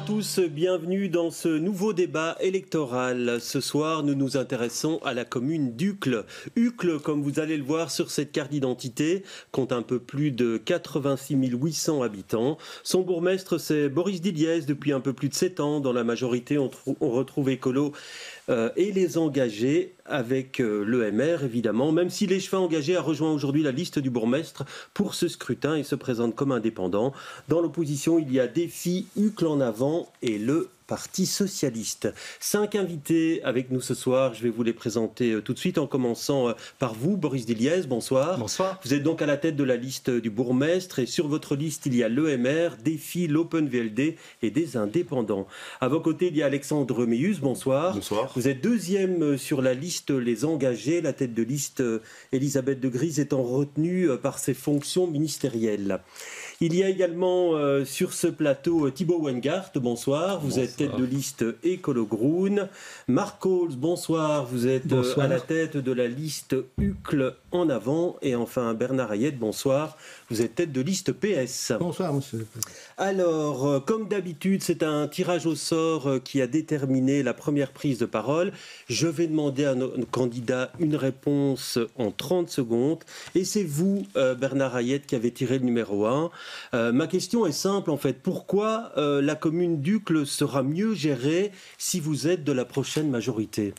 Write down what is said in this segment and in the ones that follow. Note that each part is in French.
à tous, bienvenue dans ce nouveau débat électoral. Ce soir, nous nous intéressons à la commune d'Uccle. Uccle, comme vous allez le voir sur cette carte d'identité, compte un peu plus de 86 800 habitants. Son bourgmestre, c'est Boris Diliès, depuis un peu plus de 7 ans. Dans la majorité, on retrouve Écolo et les engagés avec l'EMR, évidemment, même si l'échevin engagé a rejoint aujourd'hui la liste du bourgmestre pour ce scrutin et se présente comme indépendant. Dans l'opposition, il y a Défi, Uccle en avant et le Parti socialiste. 5 invités avec nous ce soir, je vais vous les présenter tout de suite en commençant par vous, Boris Diliès, bonsoir. Bonsoir. Vous êtes donc à la tête de la liste du bourgmestre et sur votre liste il y a l'EMR, Défi, l'Open VLD et des indépendants. À vos côtés il y a Alexandre Méus, bonsoir. Bonsoir. Vous êtes deuxième sur la liste Les Engagés, la tête de liste Elisabeth de Grise étant retenue par ses fonctions ministérielles. Il y a également sur ce plateau Thibaut Wengart, bonsoir. Vous êtes tête de liste Écolo Groen. Marc Coles, bonsoir. Vous êtes à la tête de la liste Uccle en avant. Et enfin Bernard Hayet, bonsoir. Vous êtes tête de liste PS. Bonsoir, monsieur. Alors, comme d'habitude, c'est un tirage au sort qui a déterminé la première prise de parole. Je vais demander à nos candidats une réponse en 30 secondes. Et c'est vous, Bernard Hayet, qui avez tiré le numéro 1. Ma question est simple, en fait. Pourquoi la commune d'Uccle sera mieux gérée si vous êtes de la prochaine majorité ?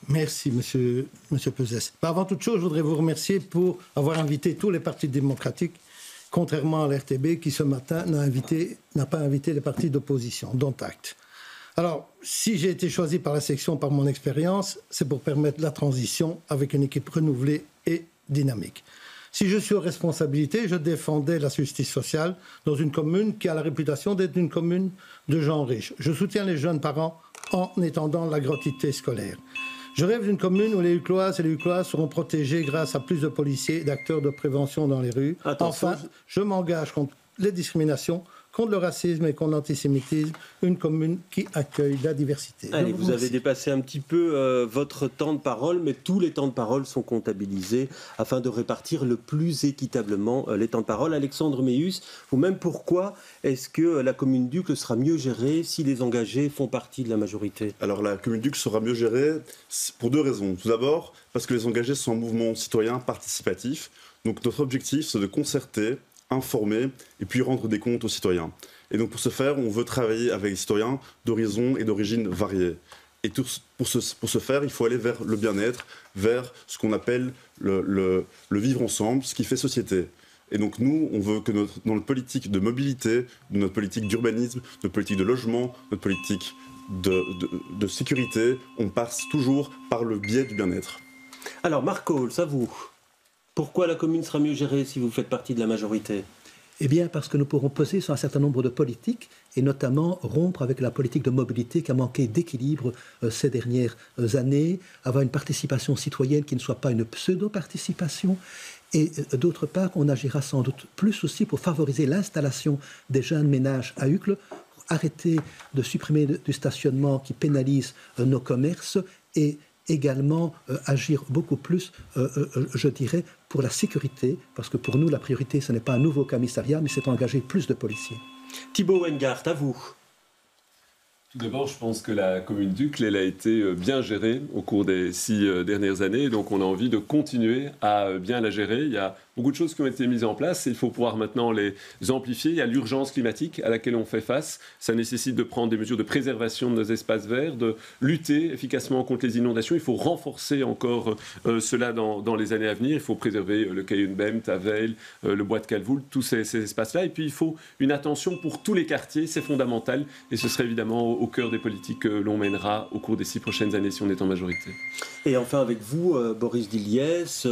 Merci, monsieur Peuzès. Avant toute chose, je voudrais vous remercier pour avoir invité tous les partis démocratiques, contrairement à l'RTB qui, ce matin, n'a pas invité les partis d'opposition, dont acte. Alors, si j'ai été choisi par la section, par mon expérience, c'est pour permettre la transition avec une équipe renouvelée et dynamique. Si je suis aux responsabilités, je défendais la justice sociale dans une commune qui a la réputation d'être une commune de gens riches. Je soutiens les jeunes parents en étendant la gratuité scolaire. Je rêve d'une commune où les Ucloises et les Uclois seront protégés grâce à plus de policiers et d'acteurs de prévention dans les rues. Enfin, je m'engage contre les discriminations, contre le racisme et contre l'antisémitisme, une commune qui accueille la diversité. Allez, vous avez dépassé un petit peu votre temps de parole, mais tous les temps de parole sont comptabilisés afin de répartir le plus équitablement les temps de parole. Alexandre Méus, vous-même, pourquoi est-ce que la commune d'Uccle sera mieux gérée si les engagés font partie de la majorité ? Alors la commune d'Uccle sera mieux gérée pour 2 raisons. Tout d'abord, parce que les engagés sont un mouvement citoyen participatif. Donc notre objectif, c'est de concerter, informer et puis rendre des comptes aux citoyens. Et donc pour ce faire, on veut travailler avec les citoyens d'horizons et d'origines variées. Et pour ce faire, il faut aller vers le bien-être, vers ce qu'on appelle le vivre ensemble, ce qui fait société. Et donc nous, on veut que dans notre politique de mobilité, notre politique d'urbanisme, notre politique de logement, notre politique de sécurité, on passe toujours par le biais du bien-être. Alors Marc Coles, à vous. Pourquoi la commune sera mieux gérée si vous faites partie de la majorité ? Eh bien, parce que nous pourrons peser sur un certain nombre de politiques, et notamment rompre avec la politique de mobilité qui a manqué d'équilibre ces dernières années, avoir une participation citoyenne qui ne soit pas une pseudo-participation, et d'autre part, on agira sans doute plus aussi pour favoriser l'installation des jeunes ménages à Uccle, arrêter de supprimer du stationnement qui pénalise nos commerces, et également agir beaucoup plus, je dirais, pour la sécurité, parce que pour nous, la priorité, ce n'est pas un nouveau commissariat, mais c'est engager plus de policiers. Thibaut Wengart, à vous. Tout d'abord, je pense que la commune d'Uccle, elle a été bien gérée au cours des 6 dernières années, donc on a envie de continuer à bien la gérer. Il y a beaucoup de choses qui ont été mises en place et il faut pouvoir maintenant les amplifier. Il y a l'urgence climatique à laquelle on fait face. Ça nécessite de prendre des mesures de préservation de nos espaces verts, de lutter efficacement contre les inondations. Il faut renforcer encore cela dans les années à venir. Il faut préserver le Cayenne-Bem, Tavel, le Bois de Calvoul, tous ces espaces-là. Et puis il faut une attention pour tous les quartiers, c'est fondamental. Et ce serait évidemment au cœur des politiques que l'on mènera au cours des 6 prochaines années si on est en majorité. Et enfin avec vous, Boris Diliès,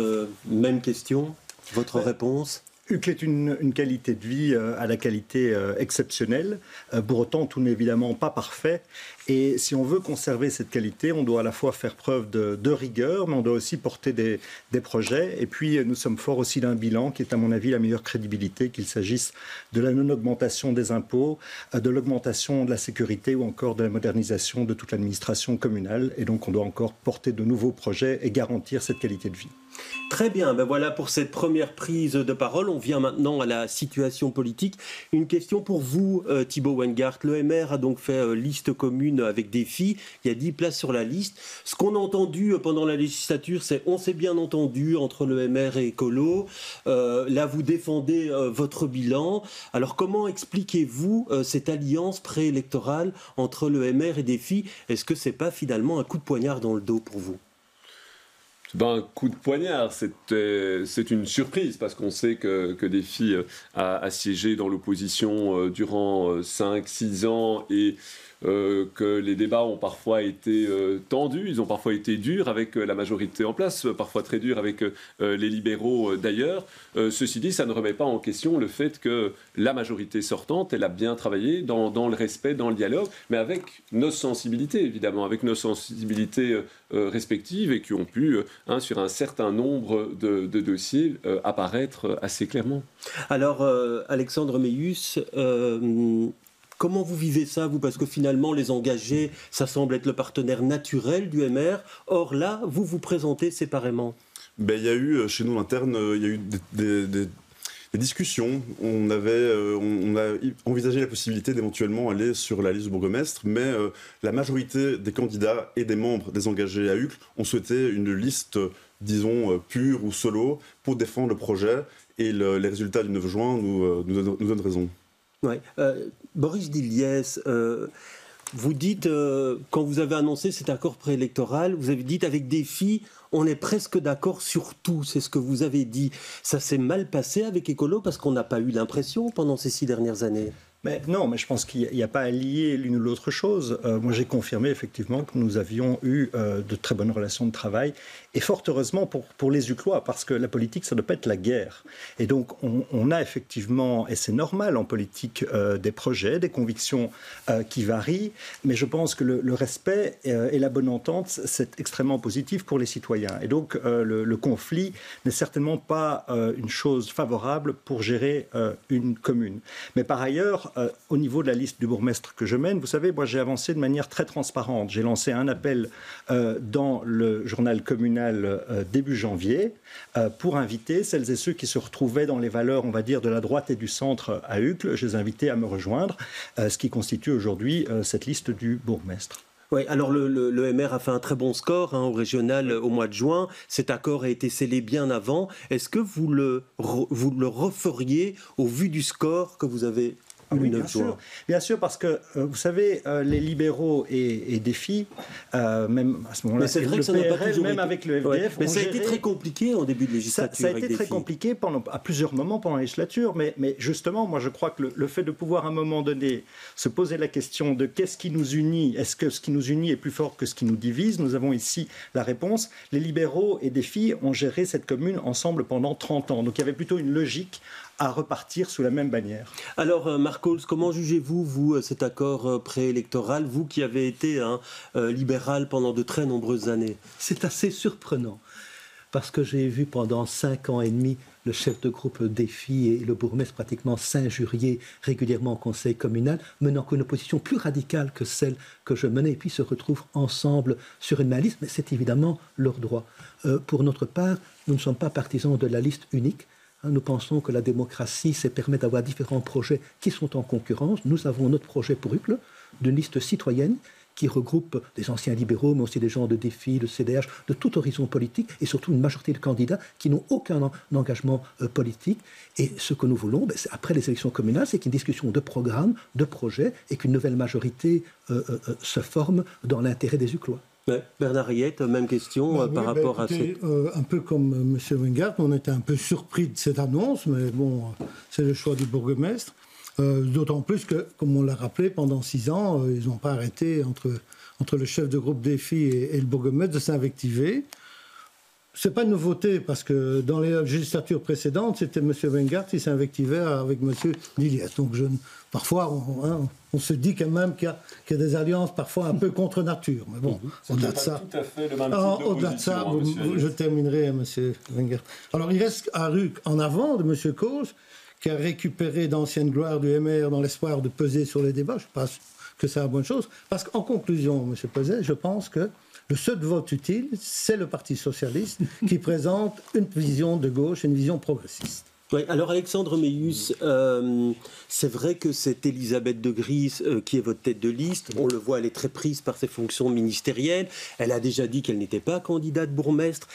même question. Votre réponse ? Uccle est une qualité de vie à la qualité exceptionnelle. Pour autant, tout n'est évidemment pas parfait. Et si on veut conserver cette qualité, on doit à la fois faire preuve de rigueur, mais on doit aussi porter des projets. Et puis, nous sommes forts aussi d'un bilan qui est, à mon avis, la meilleure crédibilité, qu'il s'agisse de la non-augmentation des impôts, de l'augmentation de la sécurité ou encore de la modernisation de toute l'administration communale. Et donc, on doit encore porter de nouveaux projets et garantir cette qualité de vie. Très bien, ben voilà pour cette première prise de parole. On vient maintenant à la situation politique. Une question pour vous, Thibault Wengart. L'EMR a donc fait liste commune avec Défi. Il y a 10 places sur la liste. Ce qu'on a entendu pendant la législature, c'est on s'est bien entendu entre l'EMR et Écolo. Là, vous défendez votre bilan. Alors, comment expliquez-vous cette alliance préélectorale entre l'EMR et Défi? Est-ce que c'est pas finalement un coup de poignard dans le dos pour vous? Un coup de poignard, c'est une surprise parce qu'on sait que Défi a siégé dans l'opposition durant 5-6 ans et que les débats ont parfois été tendus, ils ont parfois été durs avec la majorité en place, parfois très durs avec les libéraux d'ailleurs. Ceci dit, ça ne remet pas en question le fait que la majorité sortante, elle a bien travaillé dans le respect, dans le dialogue, mais avec nos sensibilités, évidemment, avec nos sensibilités respectives et qui ont pu, sur un certain nombre de dossiers, apparaître assez clairement. Alors, Alexandre Meilhus, comment vous vivez ça, vous? Parce que finalement, les engagés, ça semble être le partenaire naturel du MR. Or là, vous vous présentez séparément. Il y a eu, chez nous, l'interne, il y a eu des discussions. On a envisagé la possibilité d'éventuellement aller sur la liste du bourgmestre, mais la majorité des candidats et des membres des engagés à Uccle ont souhaité une liste, disons, pure ou solo pour défendre le projet. Et les résultats du 9 juin nous donnent raison. Ouais. Boris Diliès, vous dites, quand vous avez annoncé cet accord préélectoral, vous avez dit avec Défi, on est presque d'accord sur tout, c'est ce que vous avez dit. Ça s'est mal passé avec Écolo parce qu'on n'a pas eu l'impression pendant ces 6 dernières années. Non, mais je pense qu'il n'y a pas à lier l'une ou l'autre chose. Moi, j'ai confirmé effectivement que nous avions eu de très bonnes relations de travail, et fort heureusement pour les Uclois, parce que la politique, ça ne doit pas être la guerre. Et donc, on a effectivement, et c'est normal en politique, des projets, des convictions qui varient, mais je pense que le respect et la bonne entente, c'est extrêmement positif pour les citoyens. Et donc, le conflit n'est certainement pas une chose favorable pour gérer une commune. Mais par ailleurs, au niveau de la liste du bourgmestre que je mène, vous savez, moi j'ai avancé de manière très transparente. J'ai lancé un appel dans le journal communal début janvier pour inviter celles et ceux qui se retrouvaient dans les valeurs, on va dire, de la droite et du centre à Uccle. Je les invitais à me rejoindre, ce qui constitue aujourd'hui cette liste du bourgmestre. Oui, alors le MR a fait un très bon score au régional au mois de juin. Cet accord a été scellé bien avant. Est-ce que vous le referiez au vu du score que vous avez? Oui, bien sûr, parce que vous savez, les libéraux et Défi, même à ce moment-là, mais c'est vrai que ça n'a pas toujours même été... avec le FDF, ouais. Mais ça a été très compliqué en début de législature. Ça a été très compliqué à plusieurs moments pendant la législature, mais justement, moi je crois que le fait de pouvoir à un moment donné se poser la question de qu'est-ce qui nous unit, est-ce que ce qui nous unit est plus fort que ce qui nous divise, nous avons ici la réponse. Les libéraux et Défi ont géré cette commune ensemble pendant 30 ans, donc il y avait plutôt une logique à repartir sous la même bannière. Alors, Marc Holz, comment jugez-vous, vous, cet accord préélectoral, vous qui avez été libéral pendant de très nombreuses années? C'est assez surprenant, parce que j'ai vu pendant 5 ans et demi le chef de groupe Défi et le bourgmestre pratiquement s'injurier régulièrement au conseil communal, menant qu'une opposition plus radicale que celle que je menais, et puis se retrouvent ensemble sur une même liste, mais c'est évidemment leur droit. Pour notre part, nous ne sommes pas partisans de la liste unique. Nous pensons que la démocratie, c'est permet d'avoir différents projets qui sont en concurrence. Nous avons notre projet pour Uccle, d'une liste citoyenne qui regroupe des anciens libéraux, mais aussi des gens de Défi, de CDH, de tout horizon politique, et surtout une majorité de candidats qui n'ont aucun engagement politique. Et ce que nous voulons, après les élections communales, c'est qu'une discussion de programme, de projet, et qu'une nouvelle majorité se forme dans l'intérêt des Uclois. Bernard Riette, même question par rapport à cette... Un peu comme M. Wengart, on était un peu surpris de cette annonce, mais bon, c'est le choix du bourgmestre. D'autant plus que, comme on l'a rappelé, pendant 6 ans, ils n'ont pas arrêté entre le chef de groupe Défi et le bourgmestre de s'invectiver. Ce n'est pas une nouveauté, parce que dans les législatures précédentes, c'était M. Wengart qui s'invectivait avec M. Diliès. Donc parfois, on se dit quand même qu'il y a des alliances parfois un peu contre nature. Mais bon, au-delà de ça, je terminerai, M. Wengart. Alors, il reste à Ruc en avant de M. Cause, qui a récupéré d'anciennes gloires du MR dans l'espoir de peser sur les débats. Je ne sais pas que c'est la bonne chose. Parce qu'en conclusion, M. Peuzet, je pense que le seul vote utile, c'est le Parti socialiste qui présente une vision de gauche, une vision progressiste. Oui, alors Alexandre Meilhus, c'est vrai que c'est Elisabeth de Gries qui est votre tête de liste. On le voit, elle est très prise par ses fonctions ministérielles. Elle a déjà dit qu'elle n'était pas candidate bourgmestre.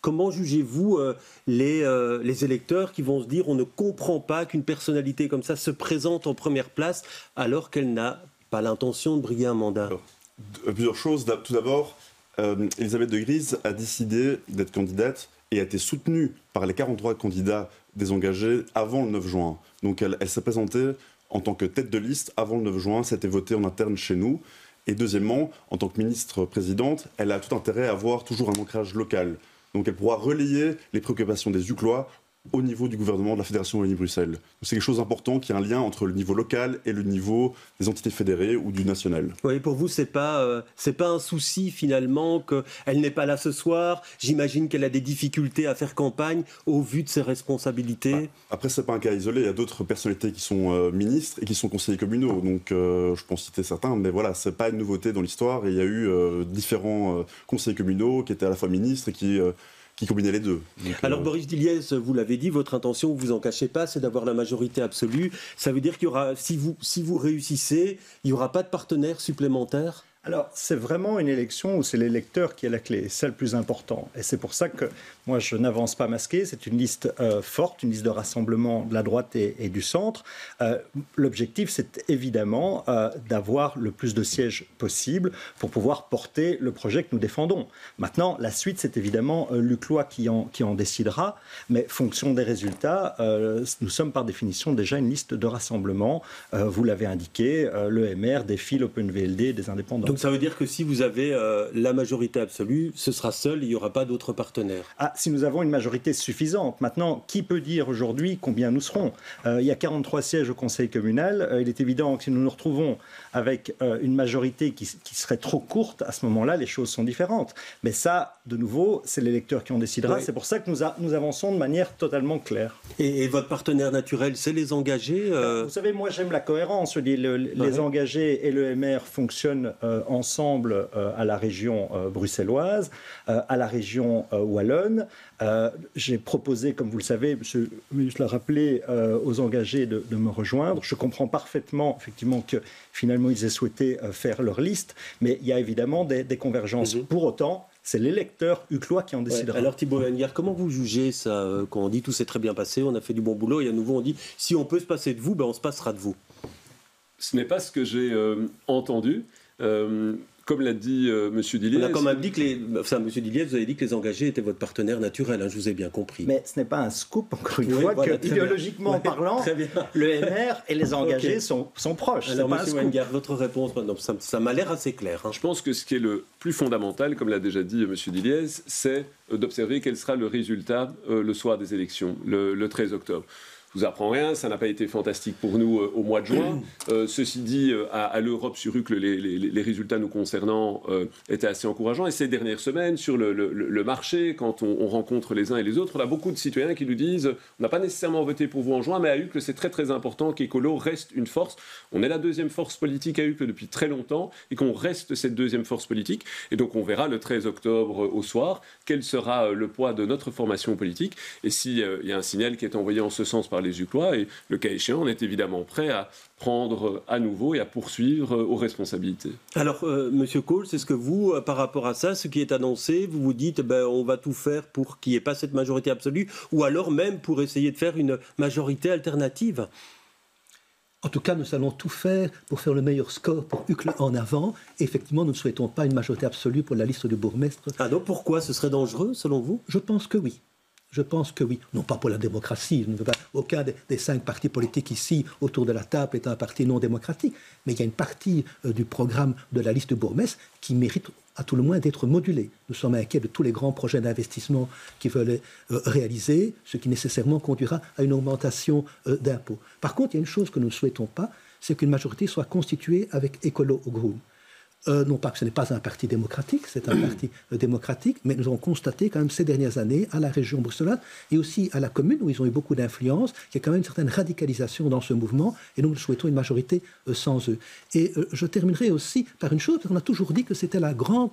Comment jugez-vous les électeurs qui vont se dire on ne comprend pas qu'une personnalité comme ça se présente en première place alors qu'elle n'a pas l'intention de briguer un mandat? Alors, plusieurs choses. Tout d'abord, Elisabeth de Gries a décidé d'être candidate et a été soutenue par les 43 candidats désengagés avant le 9 juin. Donc elle s'est présentée en tant que tête de liste avant le 9 juin, c'était voté en interne chez nous. Et deuxièmement, en tant que ministre-présidente, elle a tout intérêt à avoir toujours un ancrage local. Donc elle pourra relayer les préoccupations des Uclois au niveau du gouvernement de la Fédération Wallonie-Bruxelles. C'est quelque chose d'important, qu'il y a un lien entre le niveau local et le niveau des entités fédérées ou du national. Oui, pour vous, c'est pas un souci finalement qu'elle n'est pas là ce soir. J'imagine qu'elle a des difficultés à faire campagne au vu de ses responsabilités. Après, c'est pas un cas isolé. Il y a d'autres personnalités qui sont ministres et qui sont conseillers communaux. Donc, je peux en citer certains, mais voilà, c'est pas une nouveauté dans l'histoire. Et il y a eu différents conseillers communaux qui étaient à la fois ministres et qui combinait les deux. Donc, alors Boris Diliez, vous l'avez dit, votre intention, vous en cachez pas, c'est d'avoir la majorité absolue. Ça veut dire qu'il y aura, si vous réussissez, il n'y aura pas de partenaire supplémentaire? Alors, c'est vraiment une élection où c'est l'électeur qui est la clé. C'est le plus important. Et c'est pour ça que moi, je n'avance pas masqué. C'est une liste forte, une liste de rassemblement de la droite et du centre. L'objectif, c'est évidemment d'avoir le plus de sièges possible pour pouvoir porter le projet que nous défendons. Maintenant, la suite, c'est évidemment l'UCLOA qui en décidera. Mais fonction des résultats, nous sommes par définition déjà une liste de rassemblement. Vous l'avez indiqué, l'EMR, Défi, l'OpenVLD, des indépendants. Donc ça veut dire que si vous avez la majorité absolue, ce sera seul, il n'y aura pas d'autres partenaires? Si nous avons une majorité suffisante. Maintenant, qui peut dire aujourd'hui combien nous serons? Il y a 43 sièges au Conseil communal. Il est évident que si nous nous retrouvons avec une majorité qui serait trop courte, à ce moment-là, les choses sont différentes. Mais ça, de nouveau, c'est l'électeur qui en décidera. Oui. C'est pour ça que nous avançons de manière totalement claire. Et votre partenaire naturel, c'est les engagés Vous savez, moi, j'aime la cohérence. Les engagés et le MR fonctionnent ensemble à la région bruxelloise, à la région wallonne. J'ai proposé, comme vous le savez, je l'ai rappelé, aux engagés de me rejoindre. Je comprends parfaitement, effectivement, que finalement, ils aient souhaité faire leur liste, mais il y a évidemment des convergences. Pour autant, c'est l'électeur UCLOA qui en décidera. Ouais, alors Thibault Weingart, comment vous jugez ça quand on dit tout s'est très bien passé, on a fait du bon boulot, et à nouveau on dit si on peut se passer de vous, on se passera de vous? Ce n'est pas ce que j'ai entendu. Comme l'a dit M. Diliez... On a quand même dit que M. Diliez, vous avez dit que les engagés étaient votre partenaire naturel, je vous ai bien compris. Mais ce n'est pas un scoop, encore une fois, voilà, que idéologiquement parlant, le MR et les engagés sont proches. Alors M. Weingart, votre réponse, ça m'a l'air assez clair. Je pense que ce qui est le plus fondamental, comme l'a déjà dit M. Diliez, c'est d'observer quel sera le résultat le soir des élections, le 13 octobre. Je vous apprends rien, ça n'a pas été fantastique pour nous au mois de juin. Ceci dit, à l'Europe sur UCLE, les résultats nous concernant étaient assez encourageants. Et ces dernières semaines, sur le marché, quand on rencontre les uns et les autres, on a beaucoup de citoyens qui nous disent on n'a pas nécessairement voté pour vous en juin, mais à UCLE, c'est très très important qu'Écolo reste une force. On est la deuxième force politique à UCLE depuis très longtemps et qu'on reste cette deuxième force politique. Et donc on verra le 13 octobre au soir quel sera le poids de notre formation politique. Et s'il y a un signal qui est envoyé en ce sens par les UCLOA, et le cas échéant, on est évidemment prêt à prendre à nouveau et à poursuivre aux responsabilités. Alors, Monsieur Cole, c'est ce que vous, par rapport à ça, ce qui est annoncé, vous vous dites, on va tout faire pour qu'il n'y ait pas cette majorité absolue, ou alors même pour essayer de faire une majorité alternative? En tout cas, nous allons tout faire pour faire le meilleur score pour UCLE en avant. Et effectivement, nous ne souhaitons pas une majorité absolue pour la liste du bourgmestre. Donc pourquoi ce serait dangereux, selon vous? Je pense que oui. Je pense que oui. Non pas pour la démocratie. Aucun des 5 partis politiques ici autour de la table est un parti non démocratique. Mais il y a une partie du programme de la liste de bourgmestre qui mérite à tout le moins d'être modulée. Nous sommes inquiets de tous les grands projets d'investissement qui veulent réaliser, ce qui nécessairement conduira à une augmentation d'impôts. Par contre, il y a une chose que nous ne souhaitons pas, c'est qu'une majorité soit constituée avec Écolo au groupe. non pas que ce n'est pas un parti démocratique, c'est un parti démocratique, mais nous avons constaté quand même ces dernières années à la région bruxelloise et aussi à la commune où ils ont eu beaucoup d'influence, qu'il y a quand même une certaine radicalisation dans ce mouvement et donc nous souhaitons une majorité sans eux. Et je terminerai aussi par une chose, parce qu'on a toujours dit que c'était la grande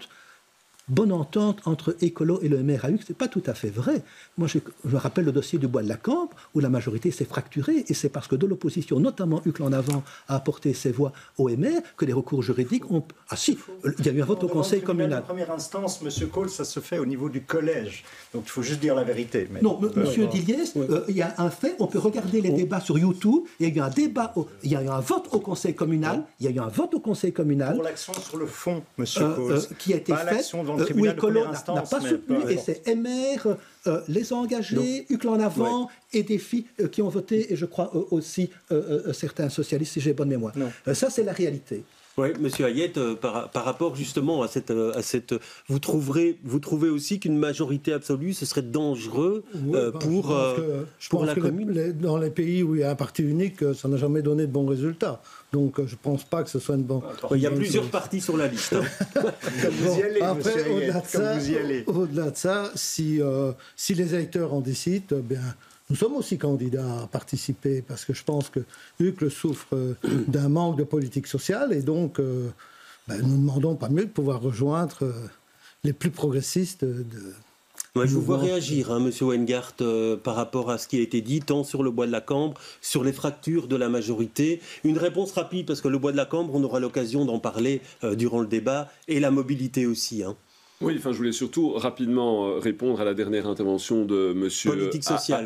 bonne entente entre Écolo et le MR à Uccle. Ce n'est pas tout à fait vrai. Moi, je me rappelle le dossier du Bois de la Cambre, où la majorité s'est fracturée, et c'est parce que de l'opposition, notamment Uccle en avant, a apporté ses voix au MR, que les recours juridiques ont... Ah si, il y a eu un vote au Conseil communal. En première instance, M. Cole, ça se fait au niveau du collège. Donc il faut juste dire la vérité. Mais... Non, M. Dilliès, il y a un fait, on peut regarder les débats sur YouTube, il y a eu un débat, il y a eu un vote au Conseil communal, Pour l'action sur le fond, M. Cole, qui a été faite, où Écolo n'a pas soutenu, et c'est MR, les engagés, Uccle en avant, et des filles qui ont voté, et je crois aussi certains socialistes, si j'ai bonne mémoire. Ça, c'est la réalité. Oui, Monsieur Hayet, par rapport justement à cette vous trouvez aussi qu'une majorité absolue, ce serait dangereux pour la commune. Dans les pays où il y a un parti unique, ça n'a jamais donné de bons résultats. Donc je ne pense pas que ce soit une bonne... Il y a plusieurs partis sur la liste. Comme vous y allez, Monsieur Hayet, au-delà de ça, si les électeurs en décident, bien... Nous sommes aussi candidats à participer parce que je pense que Uccle souffre d'un manque de politique sociale et donc nous ne demandons pas mieux de pouvoir rejoindre les plus progressistes je vous vois réagir, Monsieur Weingart, par rapport à ce qui a été dit, tant sur le Bois de la Cambre, sur les fractures de la majorité. Une réponse rapide, parce que le Bois de la Cambre, on aura l'occasion d'en parler durant le débat, et la mobilité aussi. Oui, je voulais surtout rapidement répondre à la dernière intervention de M.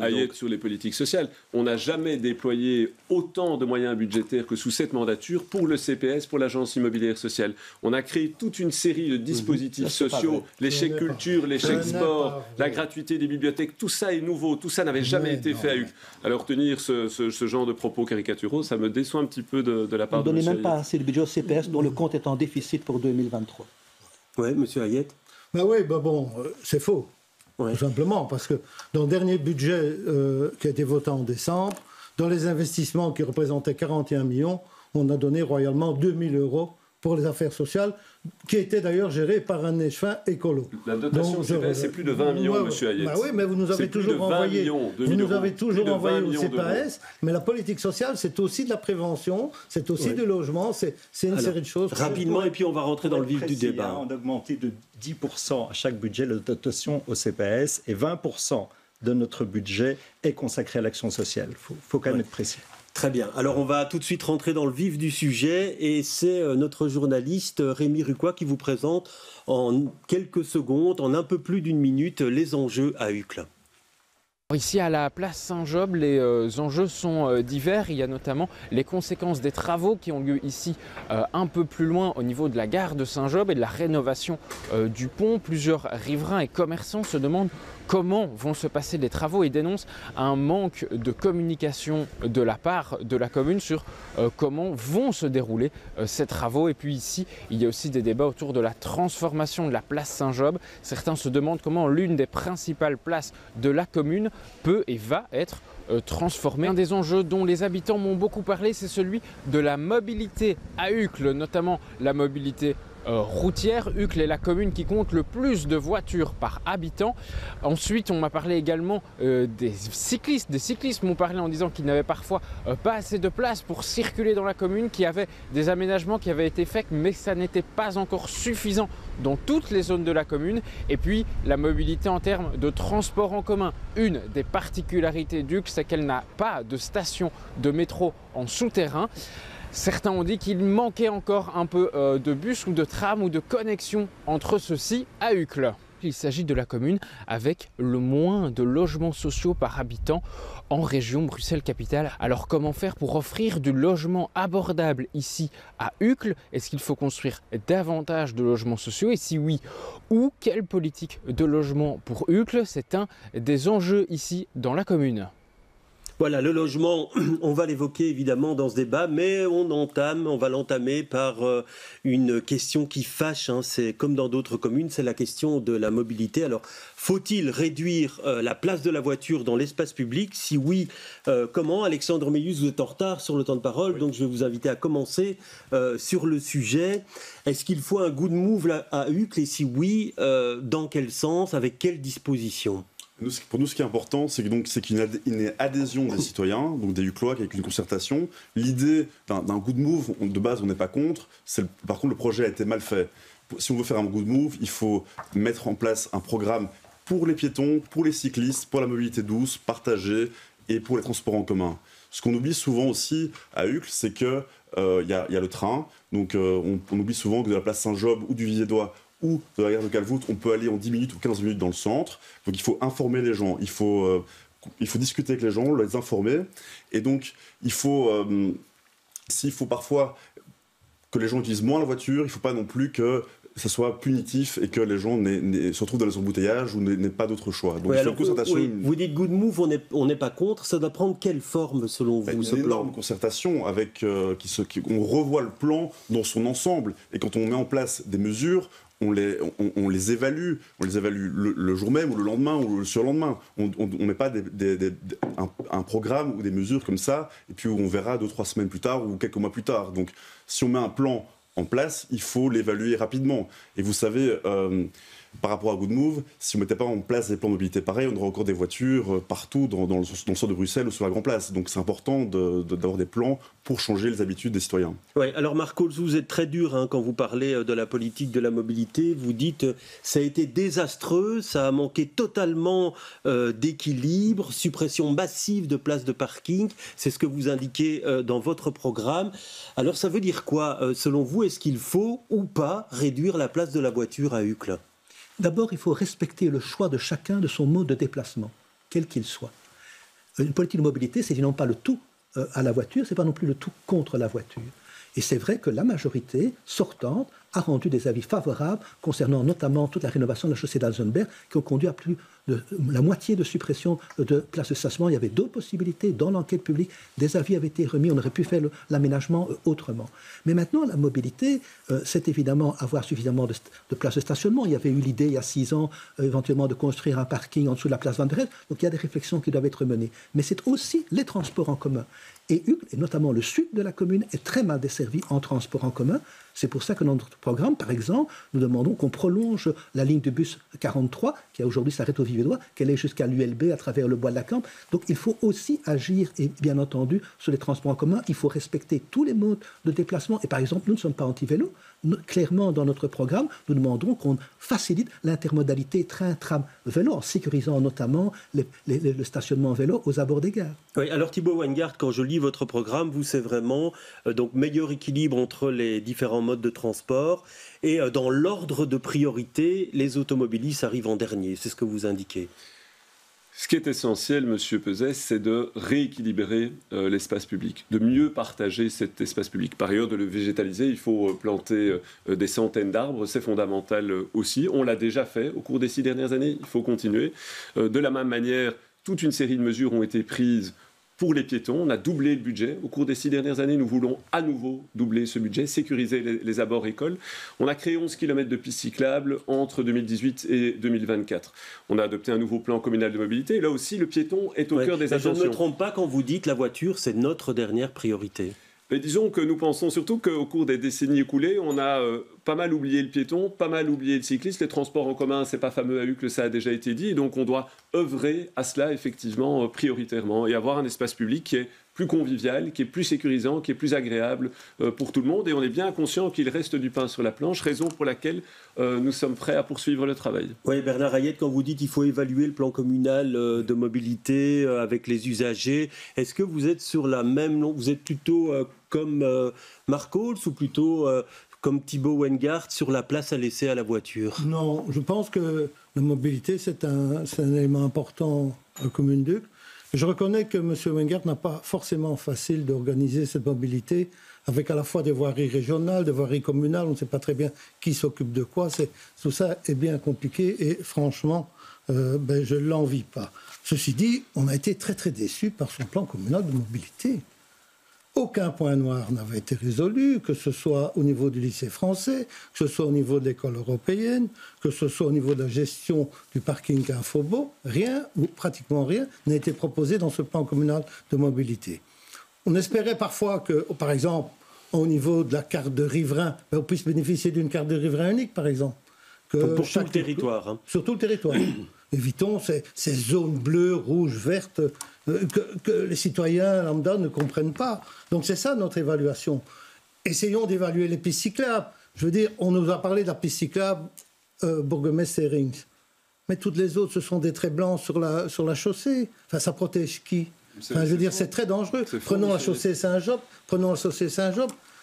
Hayet sur les politiques sociales. On n'a jamais déployé autant de moyens budgétaires que sous cette mandature pour le CPS, pour l'Agence immobilière sociale. On a créé toute une série de dispositifs sociaux, les chèques culture, les chèques sport, la gratuité des bibliothèques, tout ça est nouveau, tout ça n'avait jamais été fait à Uccle. Alors tenir ce genre de propos caricaturaux, ça me déçoit un petit peu de la part de M. Hayet. Vous ne donnez même pas assez de budget au CPS dont le compte est en déficit pour 2023. Oui, M. Hayet. C'est faux, tout simplement, parce que dans le dernier budget qui a été voté en décembre, dans les investissements qui représentaient 41 millions, on a donné royalement 2 000 € pour les affaires sociales, qui étaient d'ailleurs gérées par un échevin écolo. La dotation CPS, c'est plus de 20 millions, M. Hayet. Oui, mais vous nous avez toujours envoyé, au CPS, mais la politique sociale, c'est aussi de la prévention, c'est aussi du logement, c'est une série de choses. Rapidement, et puis on va rentrer dans le vif du débat. On a augmenté de 10% à chaque budget la dotation au CPS, et 20% de notre budget est consacré à l'action sociale. Il faut quand même être précis. Très bien. Alors, on va tout de suite rentrer dans le vif du sujet et c'est notre journaliste Rémi Rucois qui vous présente en quelques secondes, en un peu plus d'une minute, les enjeux à Uccle. Ici à la place Saint-Job, les enjeux sont divers. Il y a notamment les conséquences des travaux qui ont lieu ici un peu plus loin au niveau de la gare de Saint-Job et de la rénovation du pont. Plusieurs riverains et commerçants se demandent comment vont se passer les travaux et dénoncent un manque de communication de la part de la commune sur comment vont se dérouler ces travaux. Et puis ici, il y a aussi des débats autour de la transformation de la place Saint-Job. Certains se demandent comment l'une des principales places de la commune peut et va être transformée. Un des enjeux dont les habitants m'ont beaucoup parlé, c'est celui de la mobilité à Uccle, notamment la mobilité routière. Uccle est la commune qui compte le plus de voitures par habitant. Ensuite, on m'a parlé également des cyclistes. Des cyclistes m'ont parlé en disant qu'ils n'avaient parfois pas assez de place pour circuler dans la commune, qu'il y avait des aménagements qui avaient été faits, mais ça n'était pas encore suffisant dans toutes les zones de la commune. Et puis, la mobilité en termes de transport en commun. Une des particularités d'Uccle, c'est qu'elle n'a pas de station de métro en souterrain. Certains ont dit qu'il manquait encore un peu de bus ou de tram ou de connexion entre ceux-ci à Uccle. Il s'agit de la commune avec le moins de logements sociaux par habitant en région Bruxelles-Capitale. Alors comment faire pour offrir du logement abordable ici à Uccle? Est-ce qu'il faut construire davantage de logements sociaux? Et si oui, où? Quelle politique de logement pour Uccle? C'est un des enjeux ici dans la commune. Voilà, le logement, on va l'évoquer évidemment dans ce débat, mais on va l'entamer par une question qui fâche, hein, c'est comme dans d'autres communes, c'est la question de la mobilité. Alors, faut-il réduire la place de la voiture dans l'espace public? Si oui, comment? Alexandre Mélius, vous êtes en retard sur le temps de parole, donc je vais vous inviter à commencer sur le sujet. Est-ce qu'il faut un good move à Uccle, et si oui, dans quel sens, avec quelles dispositions? Pour nous, ce qui est important, c'est qu'il y ait une adhésion des citoyens, donc des Uclois, avec une concertation. L'idée d'un good move, de base, on n'est pas contre. Par contre, le projet a été mal fait. Si on veut faire un good move, il faut mettre en place un programme pour les piétons, pour les cyclistes, pour la mobilité douce, partagée et pour les transports en commun. Ce qu'on oublie souvent aussi à Uccle, c'est qu'il y a le train. Donc, on oublie souvent que de la place Saint-Job ou du Villédois ou de la gare de Calvoute, on peut aller en 10 minutes ou 15 minutes dans le centre. Donc il faut informer les gens, il faut discuter avec les gens, les informer. Et donc s'il faut parfois que les gens utilisent moins la voiture, il ne faut pas non plus que ça soit punitif et que les gens se retrouvent dans les embouteillages ou n'aient pas d'autre choix. Donc, alors, vous dites good move, on n'est pas contre. Ça doit prendre quelle forme selon vous, ce plan? Une énorme concertation avec on revoit le plan dans son ensemble. Et quand on met en place des mesures, on les évalue le jour même ou le lendemain ou le surlendemain. On ne met pas un programme ou des mesures comme ça et puis on verra 2-3 semaines plus tard ou quelques mois plus tard. Donc si on met un plan en place, il faut l'évaluer rapidement. Et vous savez, par rapport à Good Move, si on ne mettait pas en place des plans de mobilité pareils, on aurait encore des voitures partout dans le centre de Bruxelles ou sur la Grand Place. Donc c'est important d'avoir des plans pour changer les habitudes des citoyens. Oui, alors Marc Holz, vous êtes très dur quand vous parlez de la politique de la mobilité. Vous dites ça a été désastreux, ça a manqué totalement d'équilibre, suppression massive de places de parking. C'est ce que vous indiquez dans votre programme. Alors ça veut dire quoi, selon vous? Est-ce qu'il faut ou pas réduire la place de la voiture à Uccle? D'abord, il faut respecter le choix de chacun de son mode de déplacement, quel qu'il soit. Une politique de mobilité, c'est non pas le tout à la voiture, c'est pas non plus le tout contre la voiture. Et c'est vrai que la majorité sortante a rendu des avis favorables concernant notamment toute la rénovation de la chaussée d'Alzenberg, qui ont conduit à plus de la moitié de suppression de places de stationnement. Il y avait d'autres possibilités dans l'enquête publique. Des avis avaient été remis, on aurait pu faire l'aménagement autrement. Mais maintenant, la mobilité, c'est évidemment avoir suffisamment de places de stationnement. Il y avait eu l'idée, il y a 6 ans, éventuellement de construire un parking en dessous de la place Van der Helst. Donc il y a des réflexions qui doivent être menées. Mais c'est aussi les transports en commun. Et Uccle, et notamment le sud de la commune, est très mal desservi en transport en commun. C'est pour ça que dans notre programme, par exemple, nous demandons qu'on prolonge la ligne de bus 43, qui aujourd'hui s'arrête au Vivédois, qu'elle est jusqu'à l'ULB à travers le bois de la Campe. Donc il faut aussi agir, et bien entendu, sur les transports en commun. Il faut respecter tous les modes de déplacement. Et par exemple, nous ne sommes pas anti-vélo. Clairement, dans notre programme, nous demandons qu'on facilite l'intermodalité train-tram-vélo, en sécurisant notamment le stationnement vélo aux abords des gares. Oui, alors Thibaut Weingart, quand je lis votre programme, vous, c'est vraiment donc meilleur équilibre entre les différents modes de transport et dans l'ordre de priorité, les automobilistes arrivent en dernier. C'est ce que vous indiquez. Ce qui est essentiel, Monsieur Peuzès, c'est de rééquilibrer l'espace public, de mieux partager cet espace public. Par ailleurs, de le végétaliser, il faut planter des centaines d'arbres, c'est fondamental aussi. On l'a déjà fait au cours des 6 dernières années, il faut continuer. De la même manière, toute une série de mesures ont été prises pour les piétons. On a doublé le budget. Au cours des 6 dernières années, nous voulons à nouveau doubler ce budget, sécuriser les abords écoles. On a créé 11 km de pistes cyclables entre 2018 et 2024. On a adopté un nouveau plan communal de mobilité. Et là aussi, le piéton est au cœur des attentions. Je ne me trompe pas quand vous dites la voiture, c'est notre dernière priorité. Mais disons que nous pensons surtout qu'au cours des décennies écoulées, on a pas mal oublié le piéton, pas mal oublié le cycliste. Les transports en commun, c'est pas fameux à Uccle, ça a déjà été dit. Et donc on doit œuvrer à cela effectivement prioritairement et avoir un espace public qui est plus convivial, qui est plus sécurisant, qui est plus agréable pour tout le monde. Et on est bien conscient qu'il reste du pain sur la planche, raison pour laquelle nous sommes prêts à poursuivre le travail. Oui, Bernard Hayet, quand vous dites qu'il faut évaluer le plan communal de mobilité avec les usagers, est-ce que vous êtes sur la même... Vous êtes plutôt comme Marc Holz ou plutôt comme Thibaut Weingart sur la place à laisser à la voiture? Non, je pense que la mobilité, c'est un élément important à la commune d'Uccle. Je reconnais que M. Weingart n'a pas forcément facile d'organiser cette mobilité avec à la fois des voiries régionales, des voiries communales, on ne sait pas très bien qui s'occupe de quoi. Tout ça est bien compliqué et franchement, je ne l'envie pas. Ceci dit, on a été très très déçus par son plan communal de mobilité. Aucun point noir n'avait été résolu, que ce soit au niveau du lycée français, que ce soit au niveau de l'école européenne, que ce soit au niveau de la gestion du parking Infobo. Rien, ou pratiquement rien, n'a été proposé dans ce plan communal de mobilité. On espérait parfois que, par exemple, au niveau de la carte de riverain, on puisse bénéficier d'une carte de riverain unique, par exemple. Pour tout le territoire. Hein. Sur tout le territoire. Évitons ces zones bleues, rouges, vertes que les citoyens lambda ne comprennent pas. Donc c'est ça notre évaluation. Essayons d'évaluer les pistes cyclables. Je veux dire, on nous a parlé de la piste cyclable Bourgmestre-Rings. Mais toutes les autres, ce sont des traits blancs sur la chaussée. Enfin, ça protège qui ? Je veux dire, c'est très dangereux. Prenons la chaussée Saint-Job.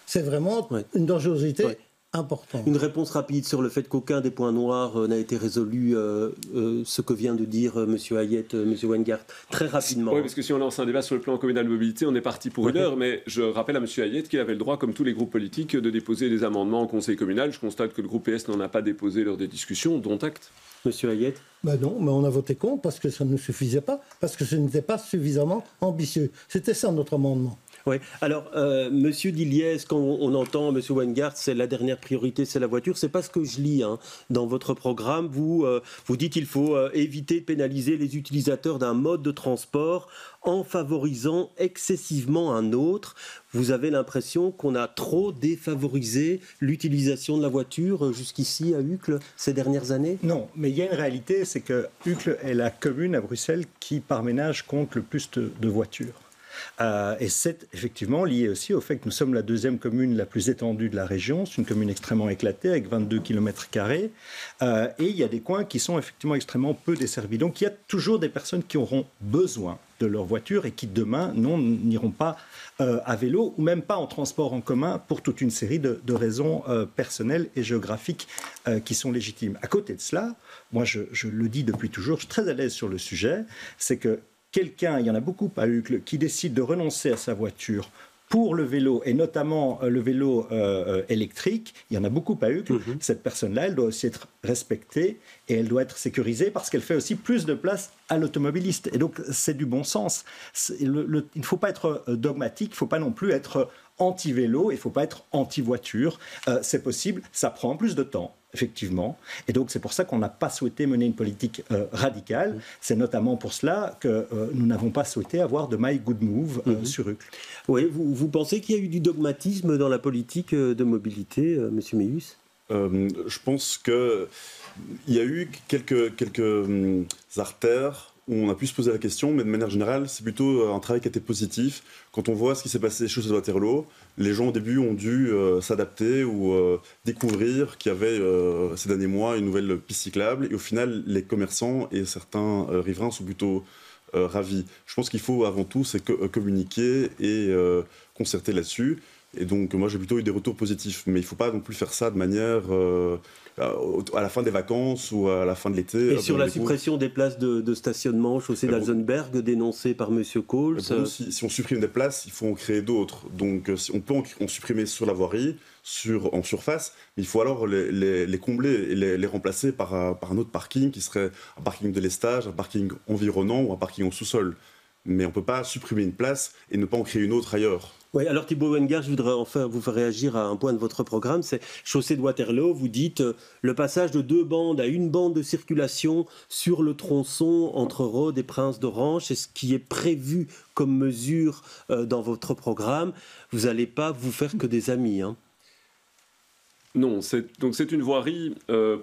C'est vraiment une dangerosité important. Une réponse rapide sur le fait qu'aucun des points noirs n'a été résolu, ce que vient de dire M. Hayet, M. Weingart, très rapidement. Oui, parce que si on lance un débat sur le plan communal de mobilité, on est parti pour une heure, mais je rappelle à M. Hayet qu'il avait le droit, comme tous les groupes politiques, de déposer des amendements au Conseil communal. Je constate que le groupe PS n'en a pas déposé lors des discussions, dont acte. M. Hayet ? Non, mais on a voté contre parce que ça ne suffisait pas, parce que ce n'était pas suffisamment ambitieux. C'était ça notre amendement. Oui. Alors, Monsieur Diliès, quand on entend Monsieur Weingart, c'est la dernière priorité, c'est la voiture. C'est pas ce que je lis dans votre programme. Vous dites qu'il faut éviter de pénaliser les utilisateurs d'un mode de transport en favorisant excessivement un autre. Vous avez l'impression qu'on a trop défavorisé l'utilisation de la voiture jusqu'ici à Uccle ces dernières années ? Non, mais il y a une réalité, c'est que Uccle est la commune à Bruxelles qui, par ménage, compte le plus de voitures. Et c'est effectivement lié aussi au fait que nous sommes la deuxième commune la plus étendue de la région. C'est une commune extrêmement éclatée avec 22 km². Et il y a des coins qui sont effectivement extrêmement peu desservis. Donc il y a toujours des personnes qui auront besoin de leur voiture et qui demain n'iront pas à vélo ou même pas en transport en commun pour toute une série de raisons personnelles et géographiques qui sont légitimes. À côté de cela, moi je le dis depuis toujours, je suis très à l'aise sur le sujet, c'est que quelqu'un, il y en a beaucoup à Uccle, qui décide de renoncer à sa voiture pour le vélo, et notamment le vélo électrique, il y en a beaucoup à Uccle, cette personne-là, elle doit aussi être respectée et elle doit être sécurisée parce qu'elle fait aussi plus de place à l'automobiliste. Et donc, c'est du bon sens. Il ne faut pas être dogmatique, il ne faut pas non plus être anti-vélo, il ne faut pas être anti-voiture. C'est possible, ça prend plus de temps. Effectivement. Et donc, c'est pour ça qu'on n'a pas souhaité mener une politique radicale. C'est notamment pour cela que nous n'avons pas souhaité avoir de My Good Move sur Uccle. Oui, vous pensez qu'il y a eu du dogmatisme dans la politique de mobilité, M. Méus ? Je pense qu'il y a eu quelques artères où on a pu se poser la question, mais de manière générale, c'est plutôt un travail qui a été positif. Quand on voit ce qui s'est passé chez Waterloo, les gens au début ont dû s'adapter ou découvrir qu'il y avait ces derniers mois une nouvelle piste cyclable. Et au final, les commerçants et certains riverains sont plutôt ravis. Je pense qu'il faut avant tout c'est communiquer et concerter là-dessus. Et donc moi j'ai plutôt eu des retours positifs. Mais il ne faut pas non plus faire ça de manière... à la fin des vacances ou à la fin de l'été. Et sur la suppression des places de stationnement chaussée d'Alzenberg dénoncée par M. Kohls. Si on supprime des places, il faut en créer d'autres. Donc on peut en supprimer sur la voirie, en surface, mais il faut alors les combler et les remplacer par un autre parking qui serait un parking de lestage, un parking environnant ou un parking au sous-sol. Mais on ne peut pas supprimer une place et ne pas en créer une autre ailleurs. Oui, alors Thibault Weingart, je voudrais enfin vous faire réagir à un point de votre programme, c'est chaussée de Waterloo, vous dites le passage de 2 bandes à 1 bande de circulation sur le tronçon entre Rhodes et Prince d'Orange, c'est ce qui est prévu comme mesure dans votre programme. Vous n'allez pas vous faire que des amis, hein. Non, c'est une voirie,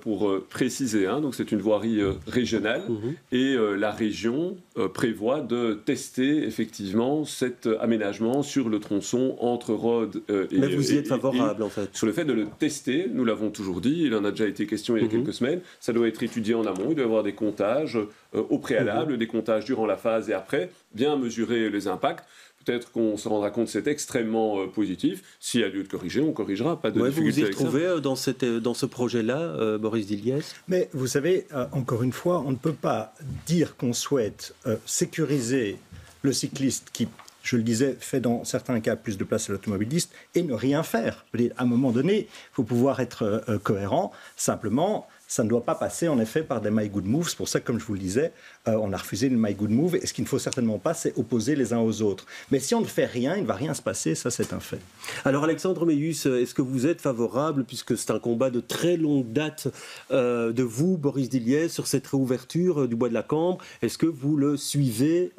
pour préciser, donc c'est une voirie régionale et la région prévoit de tester effectivement cet aménagement sur le tronçon entre Rhodes et... Mais vous y êtes favorable en fait. Sur le fait de le tester, nous l'avons toujours dit, il en a déjà été question il y a quelques semaines, ça doit être étudié en amont, il doit y avoir des comptages au préalable, des comptages durant la phase et après, bien mesurer les impacts. Peut-être qu'on se rendra compte que c'est extrêmement positif. S'il y a lieu de corriger, on corrigera. Pas de difficulté. Vous vous y retrouvez dans ce projet-là, Boris Diliès ? Mais vous savez, encore une fois, on ne peut pas dire qu'on souhaite sécuriser le cycliste qui, je le disais, fait dans certains cas plus de place à l'automobiliste et ne rien faire. À un moment donné, il faut pouvoir être cohérent. Simplement, ça ne doit pas passer en effet par des My Good Move. C'est pour ça que, comme je vous le disais, on a refusé le My Good Move. Et ce qu'il ne faut certainement pas, c'est opposer les uns aux autres. Mais si on ne fait rien, il ne va rien se passer, ça c'est un fait. Alors Alexandre Meilhus, est-ce que vous êtes favorable, puisque c'est un combat de très longue date de vous, Boris Dilliez, sur cette réouverture du bois de la Cambre, est-ce que vous le suivez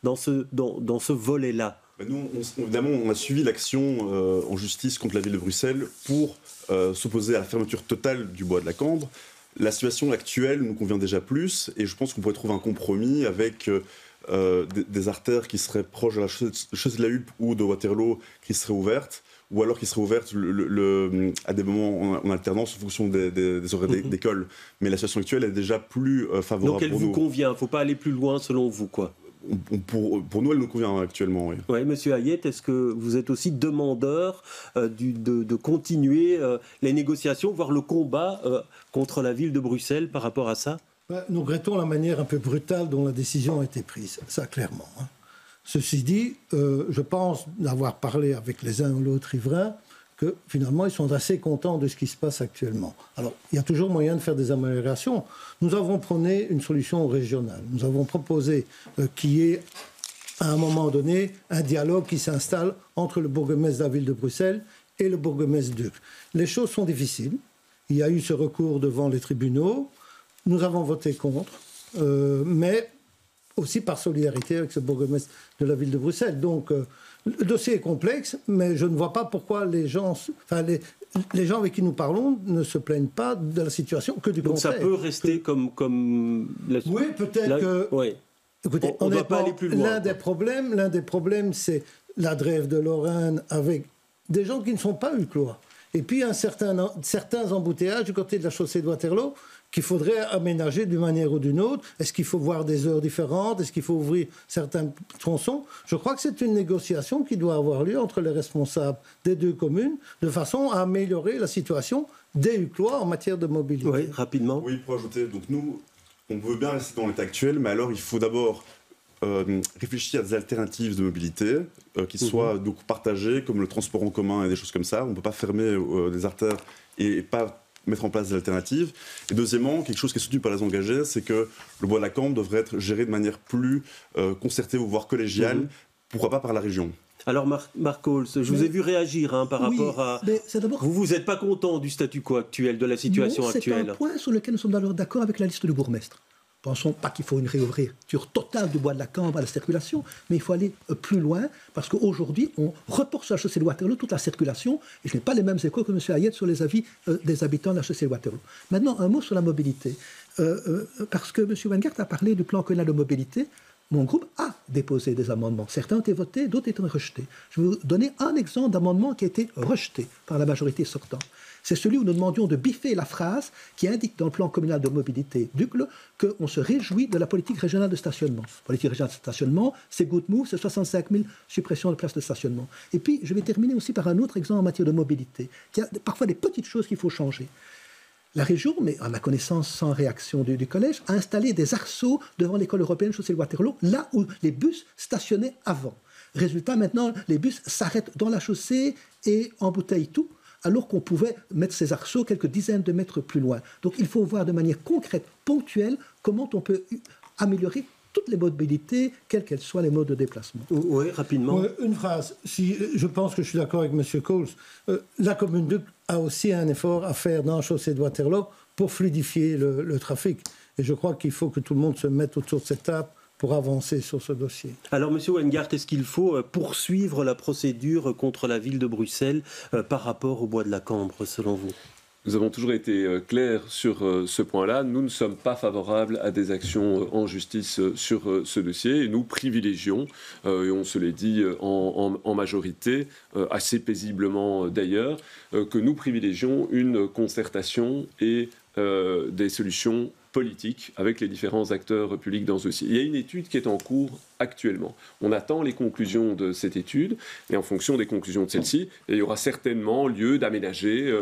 dans ce volet-là ? Nous, évidemment, on a suivi l'action en justice contre la ville de Bruxelles pour s'opposer à la fermeture totale du bois de la Cambre. La situation actuelle nous convient déjà plus et je pense qu'on pourrait trouver un compromis avec des artères qui seraient proches de la chaussée de la Hulpe ou de Waterloo qui seraient ouvertes, ou alors qui seraient ouvertes à des moments en alternance en fonction des horaires d'école. Mais la situation actuelle est déjà plus favorable. Donc elle vous convient, il ne faut pas aller plus loin selon vous, quoi. Pour nous, elle nous convient actuellement, oui. Oui, Monsieur Hayet, est-ce que vous êtes aussi demandeur de continuer les négociations, voire le combat contre la ville de Bruxelles par rapport à ça ? Nous regrettons la manière un peu brutale dont la décision a été prise, ça clairement. Ceci dit, je pense d'avoir parlé avec les uns ou l'autre riverains que finalement ils sont assez contents de ce qui se passe actuellement. Alors, il y a toujours moyen de faire des améliorations. Nous avons prôné une solution régionale. Nous avons proposé qu'il y ait à un moment donné un dialogue qui s'installe entre le bourgmestre de la ville de Bruxelles et le bourgmestre d'Uccle. Les choses sont difficiles. Il y a eu ce recours devant les tribunaux. Nous avons voté contre, mais aussi par solidarité avec ce bourgmestre de la ville de Bruxelles. Donc, le dossier est complexe, mais je ne vois pas pourquoi les gens avec qui nous parlons ne se plaignent pas de la situation, que du contraire. Donc ça peut rester comme Oui, peut-être que... Oui. Écoutez, on ne va pas aller plus loin. L'un des problèmes, c'est la Drève de Lorraine avec des gens qui ne sont pas uclois. Et puis certains embouteillages du côté de la chaussée de Waterloo qu'il faudrait aménager d'une manière ou d'une autre. Est-ce qu'il faut voir des heures différentes? Est-ce qu'il faut ouvrir certains tronçons? Je crois que c'est une négociation qui doit avoir lieu entre les responsables des deux communes de façon à améliorer la situation des Uclois en matière de mobilité. Oui, rapidement. Oui, pour ajouter, donc nous, on veut bien rester dans l'état actuel, mais alors il faut d'abord réfléchir à des alternatives de mobilité qui soient donc partagées, comme le transport en commun et des choses comme ça. On ne peut pas fermer des artères et pas mettre en place des alternatives. Et deuxièmement, quelque chose qui est soutenu par les engagés, c'est que le bois de la Cambre devrait être géré de manière plus concertée, voire collégiale, pourquoi pas par la région. Alors Marc Holz, je vous ai vu réagir par rapport à... Vous n'êtes pas content du statu quo actuel, de la situation actuelle? C'est un point sur lequel nous sommes d'accord avec la liste du bourgmestre. Pensons pas qu'il faut une réouverture totale du bois de la Cambre à la circulation, mais il faut aller plus loin, parce qu'aujourd'hui, on reporte sur la chaussée de Waterloo toute la circulation, et je n'ai pas les mêmes échos que M. Hayet sur les avis des habitants de la chaussée de Waterloo. Maintenant, un mot sur la mobilité. Parce que M. Weingart a parlé du plan communal de mobilité. Mon groupe a déposé des amendements. Certains ont été votés, d'autres ont été rejetés. Je vais vous donner un exemple d'amendement qui a été rejeté par la majorité sortante. C'est celui où nous demandions de biffer la phrase qui indique dans le plan communal de mobilité d'Uccle qu'on se réjouit de la politique régionale de stationnement. La politique régionale de stationnement, c'est good move, c'est 65 000 suppressions de places de stationnement. Et puis, je vais terminer aussi par un autre exemple en matière de mobilité, qui a parfois des petites choses qu'il faut changer. La région, mais à ma connaissance sans réaction du collège, a installé des arceaux devant l'école européenne chaussée de Waterloo, là où les bus stationnaient avant. Résultat, maintenant, les bus s'arrêtent dans la chaussée et embouteillent tout, alors qu'on pouvait mettre ces arceaux quelques dizaines de mètres plus loin. Donc il faut voir de manière concrète, ponctuelle, comment on peut améliorer toutes les mobilités, quels qu'elles soient les modes de déplacement. Oui, rapidement. Une phrase. Je pense que je suis d'accord avec M. Coles. La commune d'Uccle a aussi un effort à faire dans la chaussée de Waterloo pour fluidifier le trafic. Et je crois qu'il faut que tout le monde se mette autour de cette table pour avancer sur ce dossier. Alors, M. Weingart, est-ce qu'il faut poursuivre la procédure contre la ville de Bruxelles par rapport au bois de la Cambre, selon vous ? Nous avons toujours été clairs sur ce point-là. Nous ne sommes pas favorables à des actions en justice sur ce dossier. Et nous privilégions, et on se l'est dit en majorité, assez paisiblement d'ailleurs, que nous privilégions une concertation et des solutions politique avec les différents acteurs publics dans ce dossier. Il y a une étude qui est en cours actuellement. On attend les conclusions de cette étude et en fonction des conclusions de celle-ci, il y aura certainement lieu d'aménager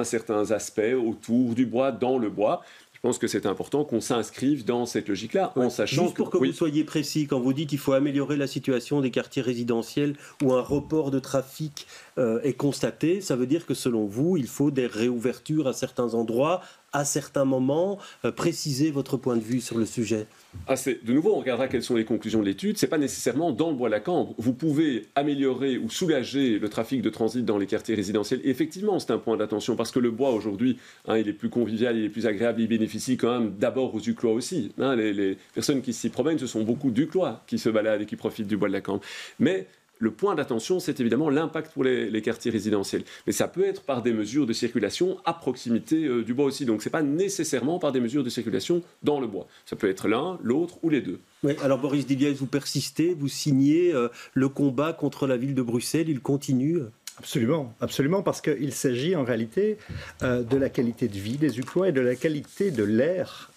certains aspects autour du bois, dans le bois. Je pense que c'est important qu'on s'inscrive dans cette logique-là, en sachant juste pour que vous soyez précis, quand vous dites qu'il faut améliorer la situation des quartiers résidentiels où un report de trafic est constaté, ça veut dire que selon vous, il faut des réouvertures à certains endroits à certains moments. Précisez votre point de vue sur le sujet. De nouveau, on regardera quelles sont les conclusions de l'étude. Ce n'est pas nécessairement dans le Bois-la-Cambre. Vous pouvez améliorer ou soulager le trafic de transit dans les quartiers résidentiels. Et effectivement, c'est un point d'attention parce que le bois, aujourd'hui, il est plus convivial, il est plus agréable, il bénéficie quand même d'abord aux Uclois aussi. Les personnes qui s'y promènent, ce sont beaucoup d'Uclois qui se baladent et qui profitent du Bois-de-la-Cambre. Mais le point d'attention, c'est évidemment l'impact pour les quartiers résidentiels. Mais ça peut être par des mesures de circulation à proximité du bois aussi. Donc ce n'est pas nécessairement par des mesures de circulation dans le bois. Ça peut être l'un, l'autre ou les deux. Oui, alors Boris Didier, vous persistez, vous signez le combat contre la ville de Bruxelles, il continue. Absolument, absolument, parce qu'il s'agit en réalité de la qualité de vie des Uclois et de la qualité de l'air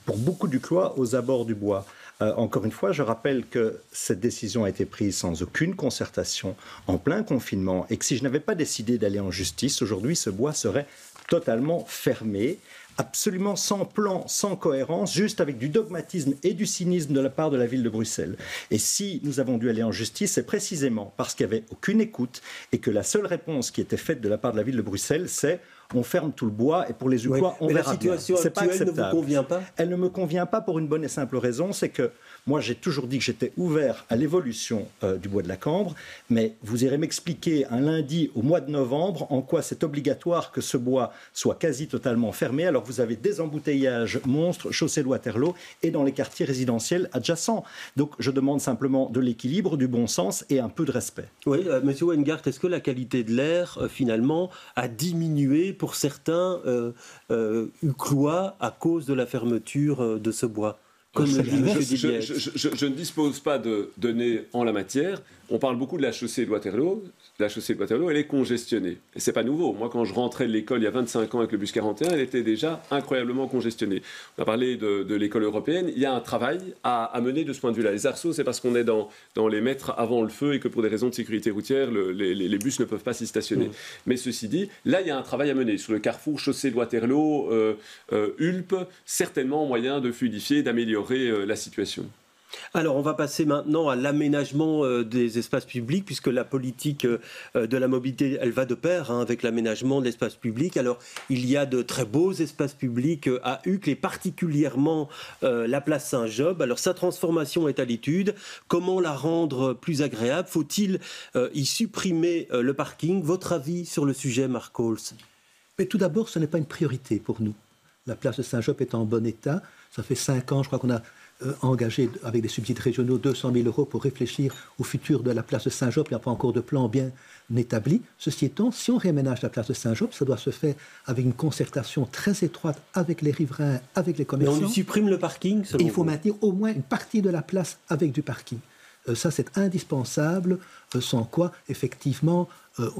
pour beaucoup d'Uclois aux abords du bois. Encore une fois, je rappelle que cette décision a été prise sans aucune concertation, en plein confinement, et que si je n'avais pas décidé d'aller en justice, aujourd'hui, ce bois serait totalement fermé, absolument sans plan, sans cohérence, juste avec du dogmatisme et du cynisme de la part de la ville de Bruxelles. Et si nous avons dû aller en justice, c'est précisément parce qu'il n'y avait aucune écoute et que la seule réponse qui était faite de la part de la ville de Bruxelles, c'est on ferme tout le bois et pour les Uclois, on verra bien. La situation actuelle ne vous convient pas ? Elle ne me convient pas pour une bonne et simple raison, c'est que moi j'ai toujours dit que j'étais ouvert à l'évolution du bois de la Cambre, mais vous irez m'expliquer un lundi au mois de novembre en quoi c'est obligatoire que ce bois soit quasi totalement fermé, alors que vous avez des embouteillages monstres, chaussée de Waterloo et dans les quartiers résidentiels adjacents. Donc je demande simplement de l'équilibre, du bon sens et un peu de respect. Oui, Monsieur Weingart, est-ce que la qualité de l'air, finalement, a diminué pour certains Uclois à cause de la fermeture de ce bois, comme le dit M. Didier? Je ne dispose pas de données en la matière. On parle beaucoup de la chaussée de Waterloo. La chaussée de Waterloo, elle est congestionnée. Et c'est pas nouveau. Moi, quand je rentrais de l'école il y a 25 ans avec le bus 41, elle était déjà incroyablement congestionnée. On a parlé de l'école européenne. Il y a un travail à mener de ce point de vue-là. Les arceaux, c'est parce qu'on est dans les mètres avant le feu et que pour des raisons de sécurité routière, les bus ne peuvent pas s'y stationner. Mais ceci dit, là, il y a un travail à mener. Sur le carrefour chaussée de Waterloo, Hulpe, certainement moyen de fluidifier, d'améliorer la situation. Alors, on va passer maintenant à l'aménagement des espaces publics, puisque la politique de la mobilité, elle va de pair avec l'aménagement de l'espace public. Alors, il y a de très beaux espaces publics à Uccle, et particulièrement la place Saint-Job. Alors, sa transformation est à l'étude. Comment la rendre plus agréable? Faut-il y supprimer le parking? Votre avis sur le sujet, Marc Holz? Mais tout d'abord, ce n'est pas une priorité pour nous. La place de Saint-Job est en bon état. Ça fait 5 ans, je crois qu'on a engagé avec des subsides régionaux 200 000 € pour réfléchir au futur de la place de Saint-Job. Il n'y a pas encore de plan bien établi. Ceci étant, si on réaménage la place de Saint-Job, ça doit se faire avec une concertation très étroite avec les riverains, avec les commerçants. Mais on supprime le parking, selon Et il faut vous maintenir au moins une partie de la place avec du parking. Ça, c'est indispensable, sans quoi, effectivement,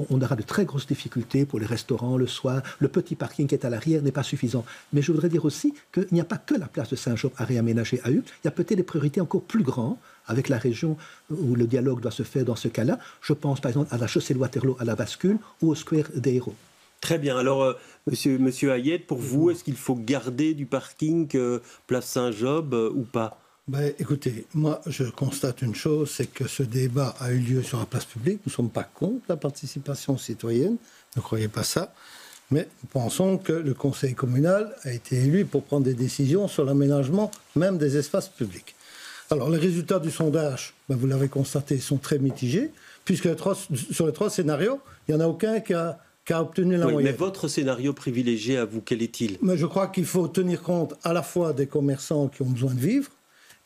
on aura de très grosses difficultés pour les restaurants le soir. Le petit parking qui est à l'arrière n'est pas suffisant. Mais je voudrais dire aussi qu'il n'y a pas que la place de Saint-Job à réaménager à Uccle. Il y a peut-être des priorités encore plus grandes avec la région où le dialogue doit se faire dans ce cas-là. Je pense par exemple à la chaussée de Waterloo, à la bascule ou au square des Héros. Très bien. Alors, monsieur Hayet, pour vous, est-ce qu'il faut garder du parking place Saint-Job ou pas? Ben, écoutez, moi je constate une chose, c'est que ce débat a eu lieu sur la place publique. Nous ne sommes pas contre la participation citoyenne, ne croyez pas ça, mais nous pensons que le conseil communal a été élu pour prendre des décisions sur l'aménagement même des espaces publics. Alors les résultats du sondage, ben, vous l'avez constaté, sont très mitigés, puisque sur les 3 scénarios, il n'y en a aucun qui a obtenu la moyenne. Mais votre scénario privilégié à vous, quel est-il? Mais je crois qu'il faut tenir compte à la fois des commerçants qui ont besoin de vivre,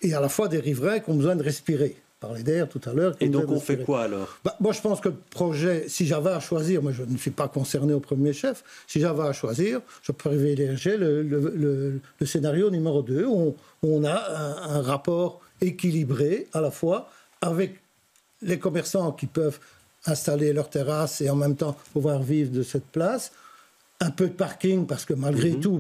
et à la fois des riverains qui ont besoin de respirer. On parlait d'air tout à l'heure. Et donc on fait quoi alors? Moi je pense que le projet, si j'avais à choisir, moi je ne suis pas concerné au premier chef, si j'avais à choisir, je privilégierais le scénario numéro 2, où on a un rapport équilibré à la fois avec les commerçants qui peuvent installer leur terrasse et en même temps pouvoir vivre de cette place. Un peu de parking, parce que malgré tout,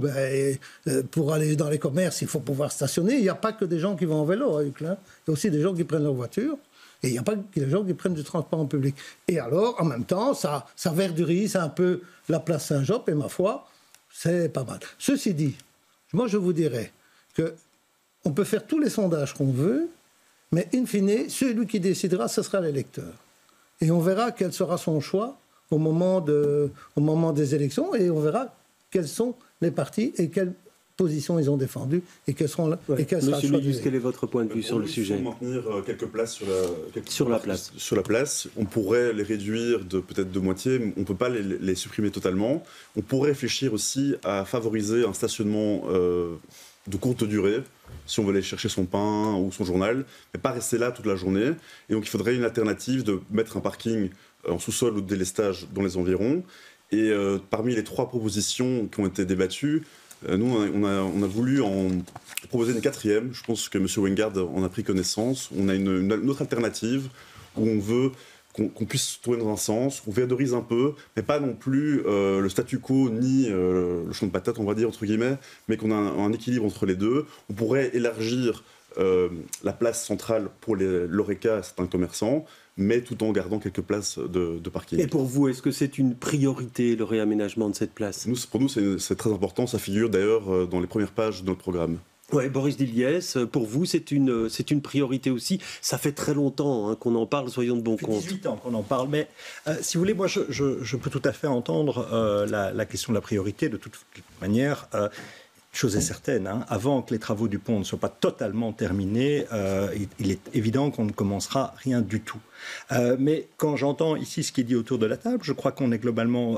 pour aller dans les commerces, il faut pouvoir stationner. Il n'y a pas que des gens qui vont en vélo à Uccle. Il y a aussi des gens qui prennent leur voiture. Et il n'y a pas que des gens qui prennent du transport en public. Et alors, en même temps, ça verdurie, c'est un peu la place Saint-Job, et ma foi, c'est pas mal. Ceci dit, moi je vous dirais qu'on peut faire tous les sondages qu'on veut, mais in fine, celui qui décidera, ce sera l'électeur. Et on verra quel sera son choix au moment des élections, et on verra quelles sont les partis et quelle position ils ont défendu et quelles seront et quel sera le Monsieur choix Milius, quel est votre point de vue sur le sujet? Il faut maintenir quelques places sur la place. Sur la place, on pourrait les réduire peut-être de moitié, mais on ne peut pas les supprimer totalement. On pourrait réfléchir aussi à favoriser un stationnement de courte durée, si on veut aller chercher son pain ou son journal, mais pas rester là toute la journée. Et donc il faudrait une alternative de mettre un parking en sous-sol ou de délestage dans les environs. Et parmi les 3 propositions qui ont été débattues, nous, on a voulu en proposer une 4e. Je pense que M. Wengard en a pris connaissance. On a une autre alternative où on veut qu'on puisse tourner dans un sens, on verdorise un peu, mais pas non plus le statu quo ni le champ de patates, on va dire, entre guillemets, mais qu'on a un équilibre entre les deux. On pourrait élargir la place centrale pour les l'Horeca, certains commerçants, mais tout en gardant quelques places de parking. Et pour vous, est-ce que c'est une priorité, le réaménagement de cette place? Pour nous, c'est très important. Ça figure d'ailleurs dans les premières pages de notre programme. Oui, Boris Diliès, pour vous, c'est une priorité aussi. Ça fait très longtemps qu'on en parle, soyons de bon compte. Ça fait 18 ans qu'on en parle, mais si vous voulez, moi, je peux tout à fait entendre la question de la priorité. De toute manière, chose est certaine, avant que les travaux du pont ne soient pas totalement terminés, il est évident qu'on ne commencera rien du tout. Mais quand j'entends ici ce qui est dit autour de la table, je crois qu'on est globalement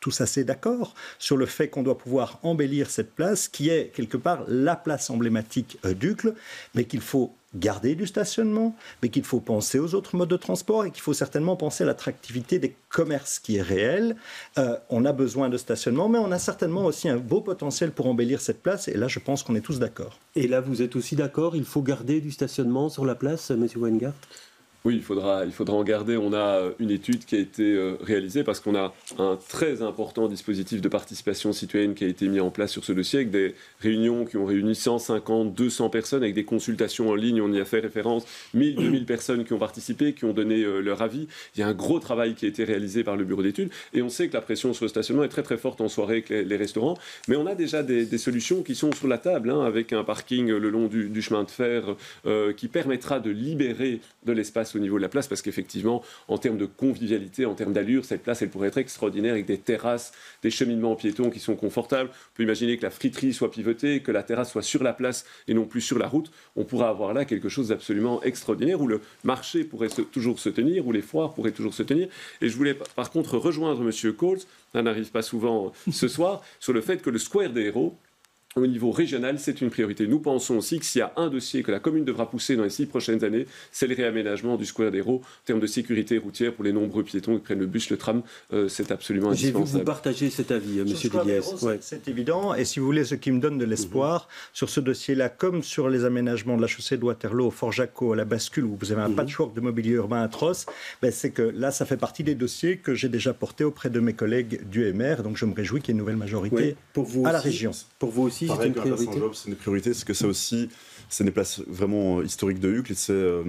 tous assez d'accord sur le fait qu'on doit pouvoir embellir cette place qui est quelque part la place emblématique d'Uccle, mais qu'il faut garder du stationnement, mais qu'il faut penser aux autres modes de transport et qu'il faut certainement penser à l'attractivité des commerces qui est réelle. On a besoin de stationnement, mais on a certainement aussi un beau potentiel pour embellir cette place et là je pense qu'on est tous d'accord. Et là vous êtes aussi d'accord, il faut garder du stationnement sur la place, M. Wengard? Oui, il faudra en garder. On a une étude qui a été réalisée parce qu'on a un très important dispositif de participation citoyenne qui a été mis en place sur ce dossier avec des réunions qui ont réuni 150, 200 personnes avec des consultations en ligne. On y a fait référence, 1000, 2000 personnes qui ont participé, qui ont donné leur avis. Il y a un gros travail qui a été réalisé par le bureau d'études et on sait que la pression sur le stationnement est très très forte en soirée avec les restaurants. Mais on a déjà des solutions qui sont sur la table avec un parking le long du chemin de fer qui permettra de libérer de l'espace au niveau de la place, parce qu'effectivement, en termes de convivialité, en termes d'allure, cette place, elle pourrait être extraordinaire avec des terrasses, des cheminements en piétons qui sont confortables. On peut imaginer que la friterie soit pivotée, que la terrasse soit sur la place et non plus sur la route. On pourra avoir là quelque chose d'absolument extraordinaire, où le marché pourrait toujours se tenir, où les foires pourraient toujours se tenir. Et je voulais par contre rejoindre M. Coles, ça n'arrive pas souvent ce soir, sur le fait que le Square des Héros, au niveau régional, c'est une priorité. Nous pensons aussi que s'il y a un dossier que la commune devra pousser dans les 6 prochaines années, c'est le réaménagement du Square des Héros en termes de sécurité routière pour les nombreux piétons qui prennent le bus, le tram. C'est absolument indispensable. J'ai vu que vous partagez cet avis, M. Diliès. C'est évident. Et si vous voulez, ce qui me donne de l'espoir sur ce dossier-là, comme sur les aménagements de la chaussée de Waterloo, au Fort-Jacquot, à la bascule, où vous avez un patchwork de mobilier urbain atroce, c'est que là, ça fait partie des dossiers que j'ai déjà portés auprès de mes collègues du MR. Donc je me réjouis qu'il y ait une nouvelle majorité à la région. Pour vous aussi, c'est une priorité. C'est une priorité, parce que ça aussi, c'est des places vraiment historiques de Uccle et c'est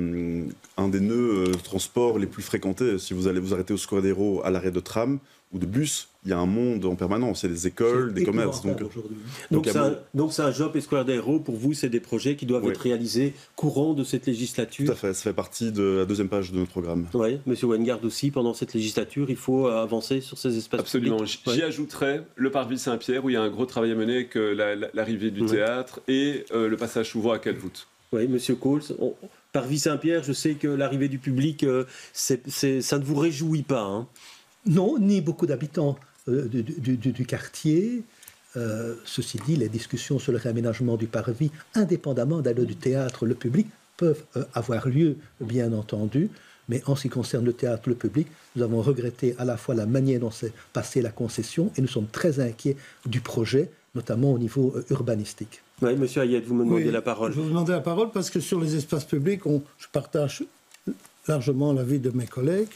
un des nœuds de transport les plus fréquentés. Si vous allez vous arrêter au Square des Héros à l'arrêt de tram ou de bus, il y a un monde en permanence. Il y a des écoles, des commerces. Donc c'est un job et Square des Héros, pour vous, c'est des projets qui doivent être réalisés courant de cette législature? Tout à fait, ça fait partie de la 2e page de notre programme. Oui, M. Wengard aussi, pendant cette législature, il faut avancer sur ces espaces Absolument. publics. J'y ajouterais le parvis Saint-Pierre, où il y a un gros travail à mener avec l'arrivée du théâtre et le passage Chouveau à Calvoute. Oui, M. Coles, parvis Saint-Pierre, je sais que l'arrivée du public, ça ne vous réjouit pas, Non, ni beaucoup d'habitants du quartier. Ceci dit, les discussions sur le réaménagement du parvis, indépendamment d'aller du théâtre, le public, peuvent avoir lieu, bien entendu. Mais en ce qui concerne le théâtre, le public, nous avons regretté à la fois la manière dont s'est passée la concession et nous sommes très inquiets du projet, notamment au niveau urbanistique. Oui, M. Hayet, vous me demandez la parole. Je vous demandais la parole parce que sur les espaces publics, je partage largement l'avis de mes collègues.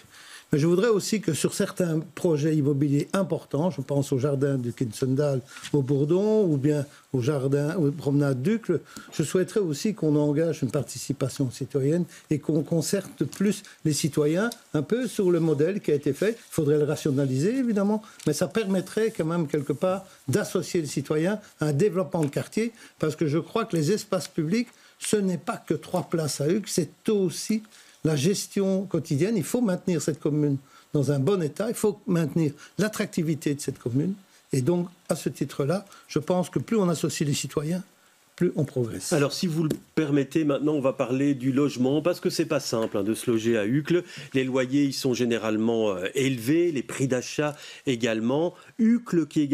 Mais je voudrais aussi que sur certains projets immobiliers importants, je pense au jardin du Kinsendal au Bourdon ou bien au jardin, aux promenades d'Uccle, je souhaiterais aussi qu'on engage une participation citoyenne et qu'on concerte plus les citoyens, un peu sur le modèle qui a été fait. Il faudrait le rationaliser, évidemment, mais ça permettrait quand même quelque part d'associer les citoyens à un développement de quartier, parce que je crois que les espaces publics, ce n'est pas que 3 places à Uccle, c'est aussi la gestion quotidienne. Il faut maintenir cette commune dans un bon état, il faut maintenir l'attractivité de cette commune, Et donc, à ce titre-là, je pense que plus on associe les citoyens, plus on progresse. Alors, si vous le permettez, maintenant, on va parler du logement, parce que c'est pas simple de se loger à Uccle. Les loyers, ils sont généralement élevés, les prix d'achat également. Uccle, qui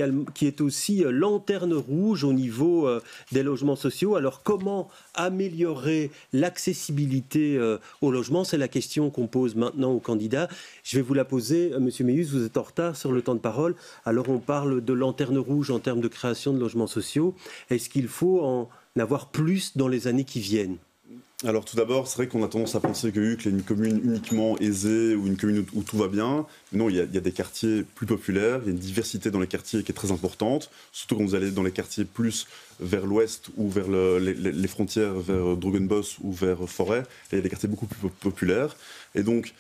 est aussi lanterne rouge au niveau des logements sociaux. Alors, comment améliorer l'accessibilité au logement? C'est la question qu'on pose maintenant aux candidats. Je vais vous la poser, Monsieur Méus, vous êtes en retard sur le temps de parole. Alors, on parle de lanterne rouge en termes de création de logements sociaux. Est-ce qu'il faut en avoir plus dans les années qui viennent? Alors tout d'abord, c'est vrai qu'on a tendance à penser que Uccle est une commune uniquement aisée ou une commune où tout va bien. Non, il y a des quartiers plus populaires, il y a une diversité dans les quartiers qui est très importante, surtout quand vous allez dans les quartiers plus vers l'ouest ou vers les frontières, vers Drogenbos ou vers Forêt, il y a des quartiers beaucoup plus populaires. Et donc,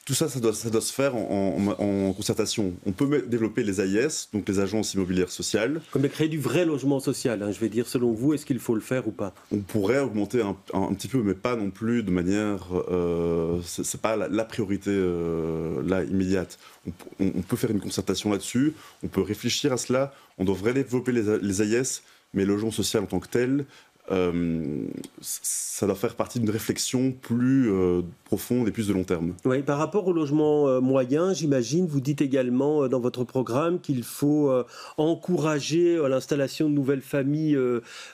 tout ça, ça doit se faire en concertation. On peut développer les AIS, donc les agences immobilières sociales. Comme créer du vrai logement social, je vais dire, selon vous, est-ce qu'il faut le faire ou pas? On pourrait augmenter un petit peu, mais pas non plus de manière... c'est pas la priorité là, immédiate. On peut faire une concertation là-dessus, on peut réfléchir à cela, on devrait développer les AIS, mais le logement social en tant que tel... ça doit faire partie d'une réflexion plus profonde et plus de long terme. Oui, par rapport au logement moyen, j'imagine, vous dites également dans votre programme qu'il faut encourager l'installation de nouvelles familles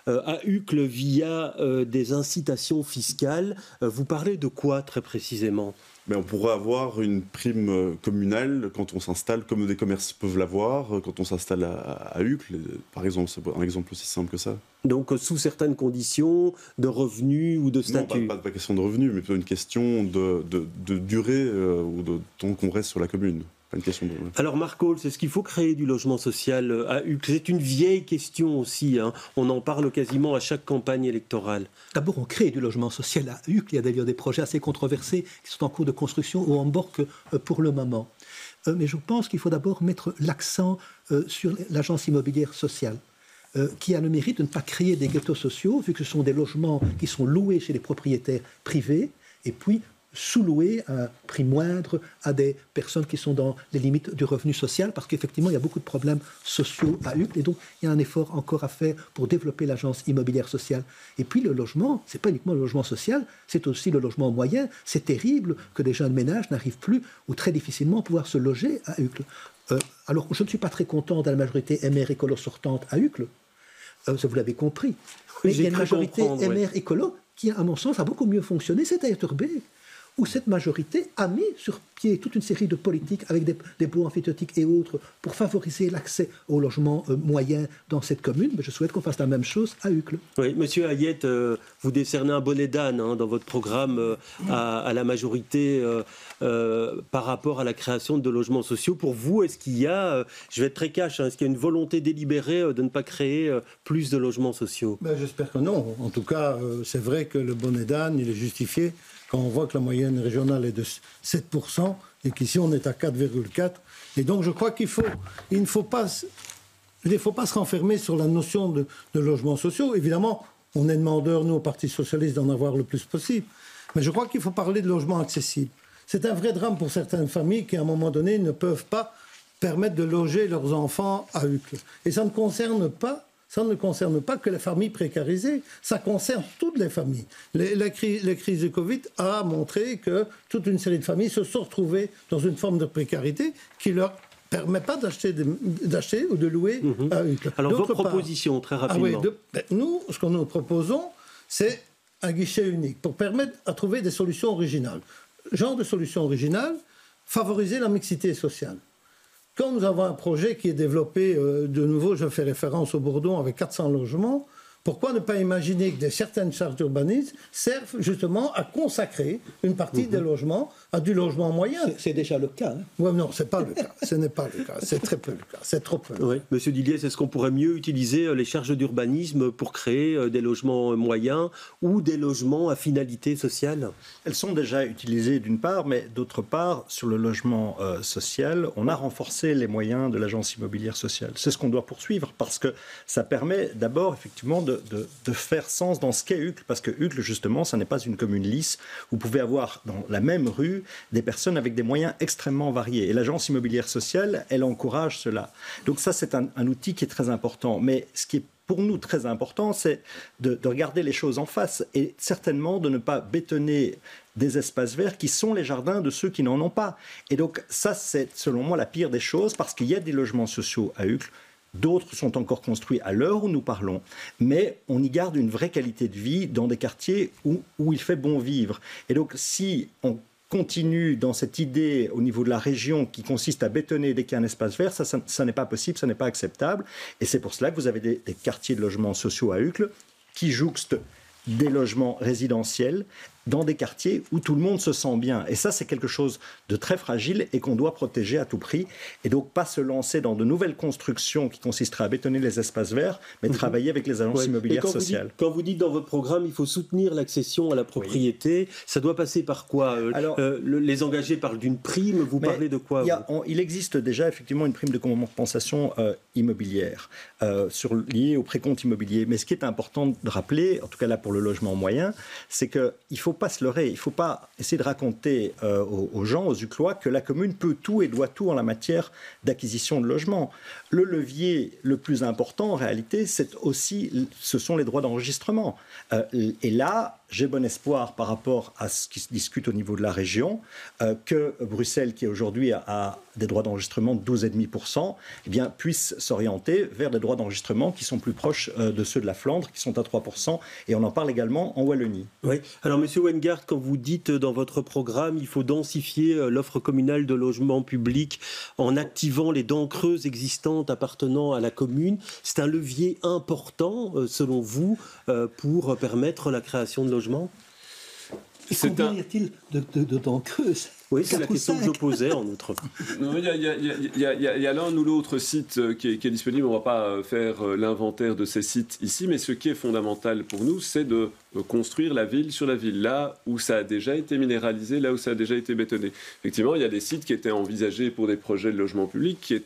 à Uccle via des incitations fiscales. Vous parlez de quoi très précisément ? Mais on pourrait avoir une prime communale quand on s'installe, comme des commerces peuvent l'avoir, quand on s'installe à Uccle, par exemple. C'est un exemple aussi simple que ça. Donc, sous certaines conditions de revenus ou de statut? Non, pas question de revenus, mais plutôt une question de durée ou de temps qu'on reste sur la commune. Pas une question de... Alors, Marc Holz, est-ce qu'il faut créer du logement social à Uccle? C'est une vieille question aussi. On en parle quasiment à chaque campagne électorale. D'abord, on crée du logement social à Uccle. Il y a d'ailleurs des projets assez controversés qui sont en cours de construction ou en borque pour le moment. Mais je pense qu'il faut d'abord mettre l'accent sur l'agence immobilière sociale, qui a le mérite de ne pas créer des ghettos sociaux, vu que ce sont des logements qui sont loués chez les propriétaires privés, et puis sous-loués à un prix moindre à des personnes qui sont dans les limites du revenu social, parce qu'effectivement, il y a beaucoup de problèmes sociaux à Uccle, et donc il y a un effort encore à faire pour développer l'agence immobilière sociale. Et puis le logement, ce n'est pas uniquement le logement social, c'est aussi le logement moyen. C'est terrible que des jeunes ménages n'arrivent plus, ou très difficilement, à pouvoir se loger à Uccle. Alors, je ne suis pas très content de la majorité MR écolo sortante à Uccle, vous l'avez compris. Mais il y a une majorité MR écolo qui, à mon sens, a beaucoup mieux fonctionné, c'est à Etterbeek, où cette majorité a mis sur pied toute une série de politiques avec des baux amphithéotiques et autres pour favoriser l'accès au logement moyen dans cette commune. Mais je souhaite qu'on fasse la même chose à Uccle. Oui, Monsieur Hayet, vous décernez un bonnet d'âne dans votre programme à la majorité par rapport à la création de logements sociaux. Pour vous, est-ce qu'il y a, je vais être très cash, est-ce qu'il y a une volonté délibérée de ne pas créer plus de logements sociaux? J'espère que non. En tout cas, c'est vrai que le bonnet d'âne, il est justifié quand on voit que la moyenne régionale est de 7% et qu'ici on est à 4,4%. Et donc je crois il ne faut pas se renfermer sur la notion de logements sociaux. Évidemment, on est demandeur, nous, au Parti socialiste, d'en avoir le plus possible. Mais je crois qu'il faut parler de logements accessibles. C'est un vrai drame pour certaines familles qui, à un moment donné, ne peuvent pas permettre de loger leurs enfants à Uccle. Et ça ne concerne pas que les familles précarisées, ça concerne toutes les familles. La crise du Covid a montré que toute une série de familles se sont retrouvées dans une forme de précarité qui leur permet pas d'acheter ou de louer à Uccle. Alors, votre proposition, très rapidement. Nous, ce que nous proposons, c'est un guichet unique pour permettre à trouver des solutions originales. Genre de solution originale, favoriser la mixité sociale. Quand nous avons un projet qui est développé, de nouveau, je fais référence au Bourdon avec 400 logements, pourquoi ne pas imaginer que certaines charges d'urbanisme servent justement à consacrer une partie des logements à du logement moyen? C'est déjà le cas. Oui, non, ce n'est pas le cas. Ce n'est pas le cas. C'est très peu le cas. C'est trop peu. Oui. Monsieur Dilliez, est-ce qu'on pourrait mieux utiliser les charges d'urbanisme pour créer des logements moyens ou des logements à finalité sociale? Elles sont déjà utilisées d'une part, mais d'autre part, sur le logement social, on a renforcé les moyens de l'agence immobilière sociale. C'est ce qu'on doit poursuivre parce que ça permet d'abord effectivement de faire sens dans ce qu'est Uccle, parce que Uccle, justement, ça n'est pas une commune lisse. Vous pouvez avoir dans la même rue des personnes avec des moyens extrêmement variés. Et l'agence immobilière sociale, elle encourage cela. Donc ça, c'est un outil qui est très important. Mais ce qui est pour nous très important, c'est de regarder les choses en face et certainement de ne pas bétonner des espaces verts qui sont les jardins de ceux qui n'en ont pas. Et donc ça, c'est selon moi la pire des choses, parce qu'il y a des logements sociaux à Uccle. D'autres sont encore construits à l'heure où nous parlons, mais on y garde une vraie qualité de vie dans des quartiers où il fait bon vivre. Et donc, si on continue dans cette idée au niveau de la région qui consiste à bétonner dès qu'il y a un espace vert, ça n'est pas possible, ça n'est pas acceptable. Et c'est pour cela que vous avez des quartiers de logements sociaux à Uccle qui jouxtent des logements résidentiels dans des quartiers où tout le monde se sent bien. Et ça, c'est quelque chose de très fragile et qu'on doit protéger à tout prix. Et donc, pas se lancer dans de nouvelles constructions qui consisteraient à bétonner les espaces verts, mais travailler avec les agences immobilières sociales. Quand vous dites dans votre programme, il faut soutenir l'accession à la propriété, ça doit passer par quoi? Les engagés parlent d'une prime, vous parlez de quoi? Il existe déjà effectivement une prime de compensation immobilière liée au précompte immobilier. Mais ce qui est important de rappeler, en tout cas là pour le logement moyen, c'est qu'il ne faut pas se leurrer, il ne faut pas essayer de raconter aux gens, aux Uclois, que la commune peut tout et doit tout en la matière d'acquisition de logements. Le levier le plus important en réalité, ce sont les droits d'enregistrement. Et là, j'ai bon espoir par rapport à ce qui se discute au niveau de la région, que Bruxelles, qui aujourd'hui a des droits d'enregistrement de 12,5%, puisse s'orienter vers des droits d'enregistrement qui sont plus proches de ceux de la Flandre, qui sont à 3%, et on en parle également en Wallonie. Oui. Alors, Monsieur Wijngaard, quand vous dites dans votre programme, il faut densifier l'offre communale de logement public en activant les dents creuses existantes appartenant à la commune, c'est un levier important, selon vous, pour permettre la création de logements? Combien y a-t-il de dents creuses? Oui, c'est la question que je posais en outre. Il y a l'un ou l'autre site qui est disponible. On ne va pas faire l'inventaire de ces sites ici, mais ce qui est fondamental pour nous, c'est de construire la ville sur la ville, là où ça a déjà été minéralisé, là où ça a déjà été bétonné. Effectivement, il y a des sites qui étaient envisagés pour des projets de logement public, qui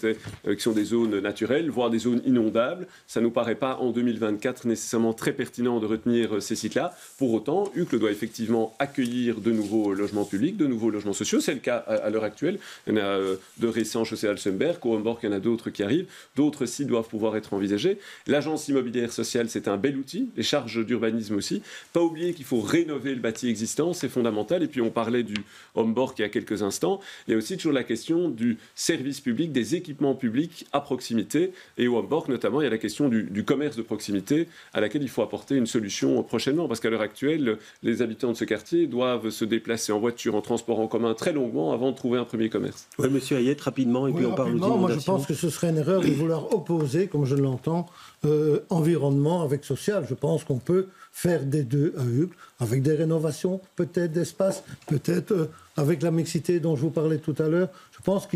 sont des zones naturelles, voire des zones inondables. Ça ne nous paraît pas, en 2024, nécessairement très pertinent de retenir ces sites-là. Pour autant, Uccle doit effectivement accueillir de nouveaux logements publics, de nouveaux logements sociaux. C'est le cas à l'heure actuelle. Il y en a de récents chaussée Alsenberg, au Homborg, il y en a d'autres qui arrivent. D'autres sites doivent pouvoir être envisagés. L'agence immobilière sociale, c'est un bel outil. Les charges d'urbanisme aussi. Pas oublier qu'il faut rénover le bâti existant, c'est fondamental. Et puis on parlait du Homborg il y a quelques instants. Il y a aussi toujours la question du service public, des équipements publics à proximité. Et au Homborg, notamment, il y a la question du commerce de proximité à laquelle il faut apporter une solution prochainement. Parce qu'à l'heure actuelle, les habitants de ce quartier doivent se déplacer en voiture, en transport en commun très longuement avant de trouver un premier commerce. Oui, Monsieur Hayet, rapidement, et puis on parle d'inondation. Moi, je pense que ce serait une erreur de vouloir opposer, comme je l'entends, environnement avec social. Je pense qu'on peut faire des deux à Uccle, avec des rénovations, peut-être d'espace, peut-être avec la mixité dont je vous parlais tout à l'heure. Je pense que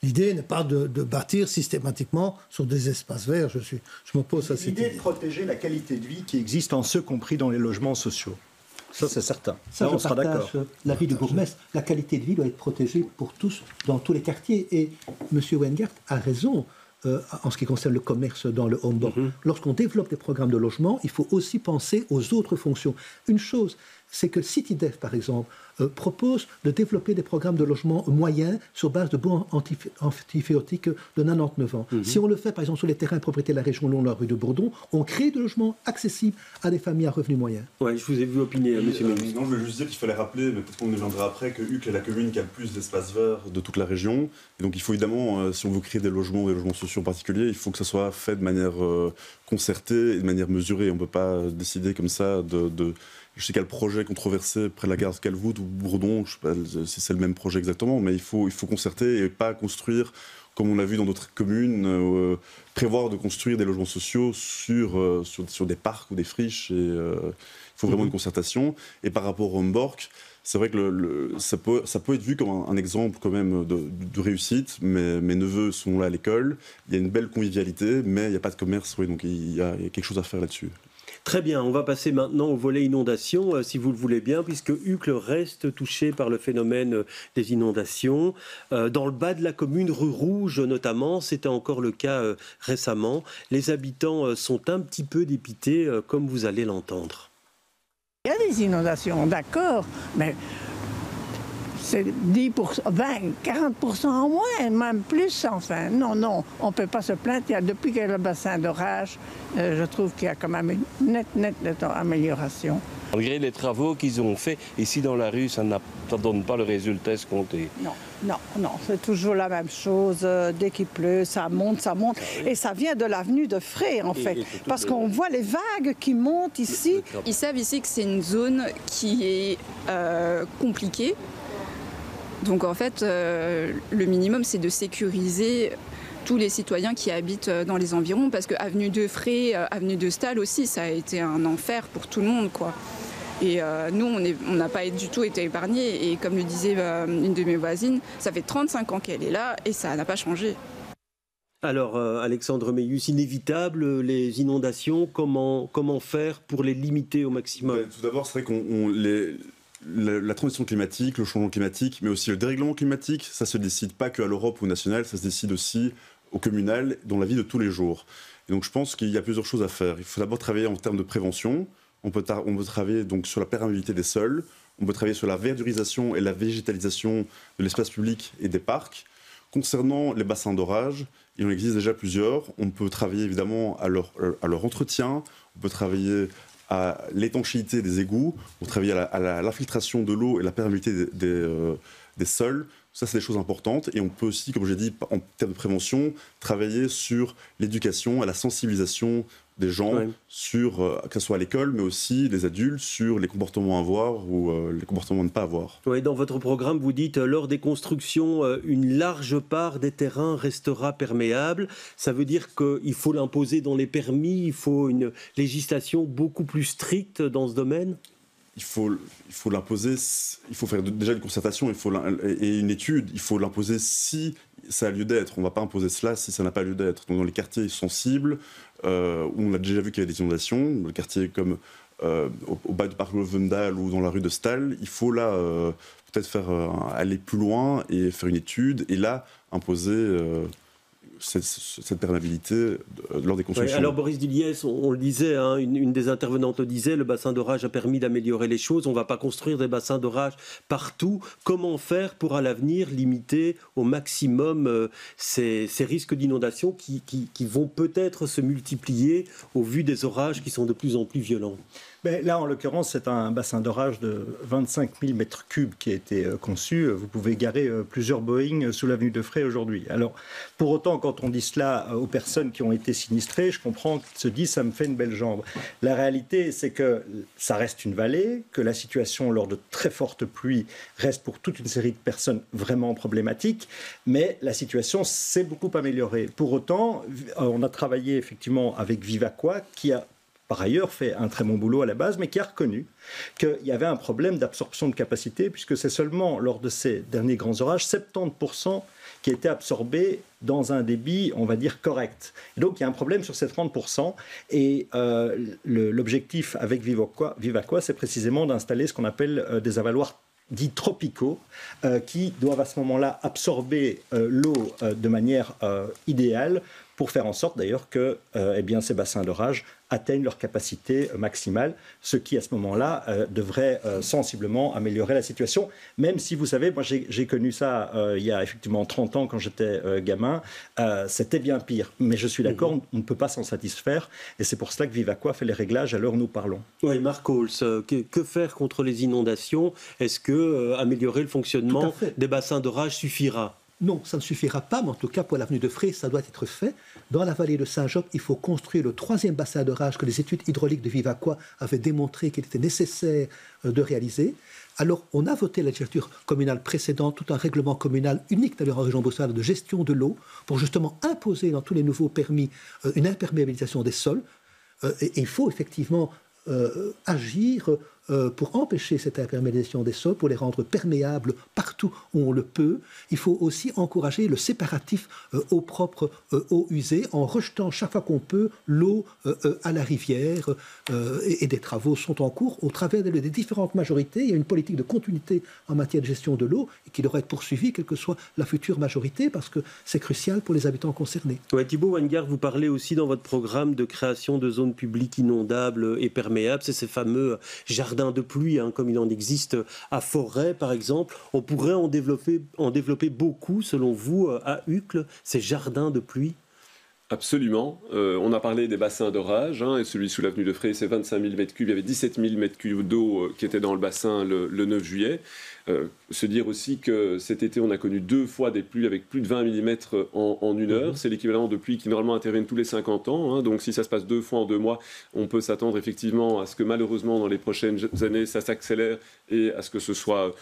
l'idée n'est pas de bâtir systématiquement sur des espaces verts. Je m'oppose à cette idée. L'idée de protéger la qualité de vie qui existe en ce compris dans les logements sociaux. Ça, c'est certain. Ça, on sera d'accord. L'avis du bourgmestre. La qualité de vie doit être protégée pour tous, dans tous les quartiers. Et M. Wijngaard a raison en ce qui concerne le commerce dans le Homborg. Lorsqu'on développe des programmes de logement, il faut aussi penser aux autres fonctions. Une chose, c'est que CityDev, par exemple, propose de développer des programmes de logement moyens sur base de bons amphithéotiques de 99 ans. Si on le fait, par exemple, sur les terrains propriétés de la région long de la rue de Bourdon, on crée des logements accessibles à des familles à revenus moyens. Oui, je vous ai vu opiner, M. Ménus. Non, je voulais juste dire qu'il fallait rappeler, mais peut-être qu'on y viendra après, que Uccle est la commune qui a le plus d'espaces verts de toute la région. Et donc il faut évidemment, si on veut créer des logements sociaux en particulier, il faut que ça soit fait de manière concertée et de manière mesurée. On ne peut pas décider comme ça Je sais qu'il y a le projet controversé près de la gare de Calvoute ou Bourdon, je ne sais pas si c'est le même projet exactement, mais il faut concerter et pas construire, comme on l'a vu dans d'autres communes, prévoir de construire des logements sociaux sur des parcs ou des friches. Il faut vraiment une concertation. Et par rapport au Homborg, c'est vrai que ça peut être vu comme un exemple quand même de réussite. Mes neveux sont là à l'école, il y a une belle convivialité, mais il n'y a pas de commerce, oui, donc il y a quelque chose à faire là-dessus. Très bien, on va passer maintenant au volet inondation, si vous le voulez bien, puisque Uccle reste touché par le phénomène des inondations. Dans le bas de la commune, rue Rouge notamment, c'était encore le cas récemment. Les habitants sont un petit peu dépités, comme vous allez l'entendre. Il y a des inondations, d'accord, mais c'est 10%, 20, 40% en moins, même plus, enfin. Non, on ne peut pas se plaindre. Depuis qu'il y a le bassin d'orage, je trouve qu'il y a quand même une nette amélioration. Malgré les travaux qu'ils ont faits, ici dans la rue, ça ne donne pas le résultat escompté. Non, c'est toujours la même chose. Dès qu'il pleut, ça monte. Et ça vient de l'avenue de Frey, en fait. Parce qu'on voit les vagues qui montent ici. Ils savent ici que c'est une zone qui est compliquée. Donc en fait, le minimum, c'est de sécuriser tous les citoyens qui habitent dans les environs, parce que avenue de Frey, avenue de Stahl aussi, ça a été un enfer pour tout le monde, quoi. Et nous, on n'a pas du tout été épargnés. Et comme le disait une de mes voisines, ça fait 35 ans qu'elle est là et ça n'a pas changé. Alors, Alexandre Meilhus, inévitable, les inondations, comment faire pour les limiter au maximum? Tout d'abord, c'est vrai la transition climatique, le changement climatique, mais aussi le dérèglement climatique, ça ne se décide pas qu'à l'Europe ou national, ça se décide aussi au communal, dans la vie de tous les jours. Et donc je pense qu'il y a plusieurs choses à faire. Il faut d'abord travailler en termes de prévention. On peut travailler donc sur la perméabilité des sols, on peut travailler sur la verdurisation et la végétalisation de l'espace public et des parcs. Concernant les bassins d'orage, il en existe déjà plusieurs. On peut travailler évidemment à leur entretien, on peut travailler à l'étanchéité des égouts, on travaille à l'infiltration de l'eau et la perméabilité des sols. Ça, c'est des choses importantes. Et on peut aussi, comme j'ai dit, en termes de prévention, travailler sur l'éducation et la sensibilisation des gens, sur, que ce soit à l'école, mais aussi les adultes, sur les comportements à avoir ou les comportements à ne pas avoir. Oui, dans votre programme, vous dites, lors des constructions, une large part des terrains restera perméable. Ça veut dire qu'il faut l'imposer dans les permis, il faut une législation beaucoup plus stricte dans ce domaine? Il faut l'imposer, il faut faire déjà une concertation et une étude. Il faut l'imposer si ça a lieu d'être. On ne va pas imposer cela si ça n'a pas lieu d'être. Donc dans les quartiers sensibles, où on a déjà vu qu'il y avait des inondations, dans les quartiers comme au bas du parc Lovendal ou dans la rue de Stahl, il faut là peut-être aller plus loin et faire une étude et là imposer cette perméabilité lors des constructions. Oui, alors Boris Diliès, on le disait, hein, une des intervenantes le disait, le bassin d'orage a permis d'améliorer les choses. On ne va pas construire des bassins d'orage partout. Comment faire pour à l'avenir limiter au maximum ces risques d'inondation qui vont peut-être se multiplier au vu des orages qui sont de plus en plus violents? Là, en l'occurrence, c'est un bassin d'orage de 25 000 mètres cubes qui a été conçu. Vous pouvez garer plusieurs Boeing sous l'avenue de Frey aujourd'hui. Alors, pour autant, quand on dit cela aux personnes qui ont été sinistrées, je comprends qu'ils se disent « ça me fait une belle jambe ». La réalité, c'est que ça reste une vallée, que la situation lors de très fortes pluies reste pour toute une série de personnes vraiment problématique, mais la situation s'est beaucoup améliorée. Pour autant, on a travaillé effectivement avec Vivaqua, qui a par ailleurs fait un très bon boulot à la base, mais qui a reconnu qu'il y avait un problème d'absorption de capacité, puisque c'est seulement lors de ces derniers grands orages, 70% qui étaient absorbés dans un débit, on va dire, correct. Et donc, il y a un problème sur ces 30%, et l'objectif avec Vivaqua, c'est précisément d'installer ce qu'on appelle des avaloirs dits tropicaux, qui doivent à ce moment-là absorber l'eau de manière idéale, pour faire en sorte d'ailleurs que ces bassins d'orage atteignent leur capacité maximale, ce qui à ce moment-là devrait sensiblement améliorer la situation. Même si vous savez, moi j'ai connu ça il y a effectivement 30 ans quand j'étais gamin, c'était bien pire. Mais je suis d'accord, on ne peut pas s'en satisfaire et c'est pour cela que Vivaqua fait les réglages à l'heure où nous parlons. Oui, Marc Holz, que faire contre les inondations? Est-ce que améliorer le fonctionnement des bassins d'orage suffira? Non, ça ne suffira pas, mais en tout cas pour l'avenue de Frey, ça doit être fait. Dans la vallée de Saint-Job, il faut construire le 3e bassin d'orage que les études hydrauliques de Vivaqua avaient démontré qu'il était nécessaire de réaliser. Alors, on a voté la législature communale précédente, tout un règlement communal unique d'ailleurs en région bruxelloise de gestion de l'eau, pour justement imposer dans tous les nouveaux permis une imperméabilisation des sols. Et il faut effectivement agir pour empêcher cette imperméabilisation des sols, pour les rendre perméables partout où on le peut. Il faut aussi encourager le séparatif eau propre, eau usée, en rejetant chaque fois qu'on peut l'eau à la rivière. Et des travaux sont en cours au travers des différentes majorités. Il y a une politique de continuité en matière de gestion de l'eau qui devrait être poursuivie, quelle que soit la future majorité, parce que c'est crucial pour les habitants concernés. Ouais, Thibault Wangard, vous parlez aussi dans votre programme de création de zones publiques inondables et perméables. C'est ces fameux jardins de pluie, comme il en existe à Forêt, par exemple. On pourrait en développer beaucoup, selon vous, à Uccle, ces jardins de pluie? Absolument. On a parlé des bassins d'orage, et celui sous l'avenue de Frey, c'est 25 000 m3. Il y avait 17 000 m3 d'eau qui étaient dans le bassin le 9 juillet. Se dire aussi que cet été, on a connu 2 fois des pluies avec plus de 20 mm en une heure. C'est l'équivalent de pluies qui normalement interviennent tous les 50 ans. Donc si ça se passe 2 fois en 2 mois, on peut s'attendre effectivement à ce que malheureusement dans les prochaines années, ça s'accélère et à ce que ce soit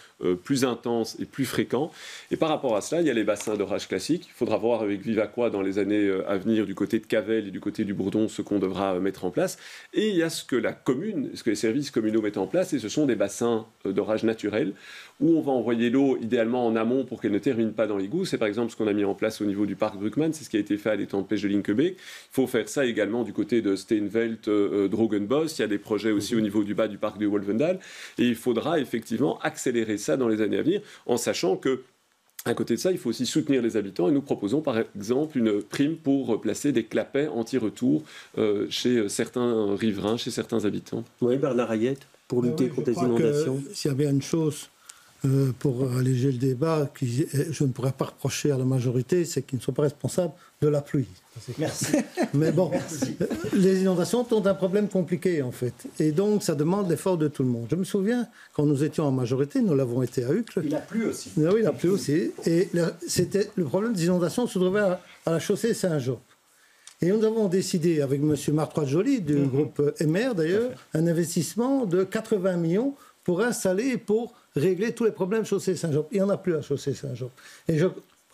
plus intense et plus fréquent. Et par rapport à cela, il y a les bassins d'orage classiques. Il faudra voir avec Vivaquois dans les années à venir du côté de Cavel et du côté du Bourdon ce qu'on devra mettre en place. Et il y a ce que la commune, ce que les services communaux mettent en place, et ce sont des bassins d'orage naturels où on va envoyer l'eau idéalement en amont pour qu'elle ne termine pas dans l'égout. C'est par exemple ce qu'on a mis en place au niveau du parc Bruckmann, c'est ce qui a été fait à l'étang de pêche de Linkebeek. Il faut faire ça également du côté de Steenveld, Drogenbos. Il y a des projets aussi au niveau du bas du parc de Wolvendal. Et il faudra effectivement accélérer ça dans les années à venir, en sachant que à côté de ça, il faut aussi soutenir les habitants et nous proposons par exemple une prime pour placer des clapets anti-retour chez certains riverains, chez certains habitants. Oui, Bernard Hayette, pour lutter contre les inondations. S'il y avait une chose pour alléger le débat, que je ne pourrais pas reprocher à la majorité, c'est qu'ils ne sont pas responsables de la pluie. Merci. Mais bon, Merci. Les inondations sont un problème compliqué en fait. Et donc ça demande l'effort de tout le monde. Je me souviens, quand nous étions en majorité, nous l'avons été à Uccle. Il a plu aussi. Oui, il a plu aussi. Et le problème des inondations se trouvait à la chaussée Saint-Job. Et nous avons décidé, avec M. Martrois-Joly, du groupe MR d'ailleurs, un investissement de 80 millions pour installer, pour régler tous les problèmes chaussée Saint-Job. Il n'y en a plus à chaussée Saint-Job. Et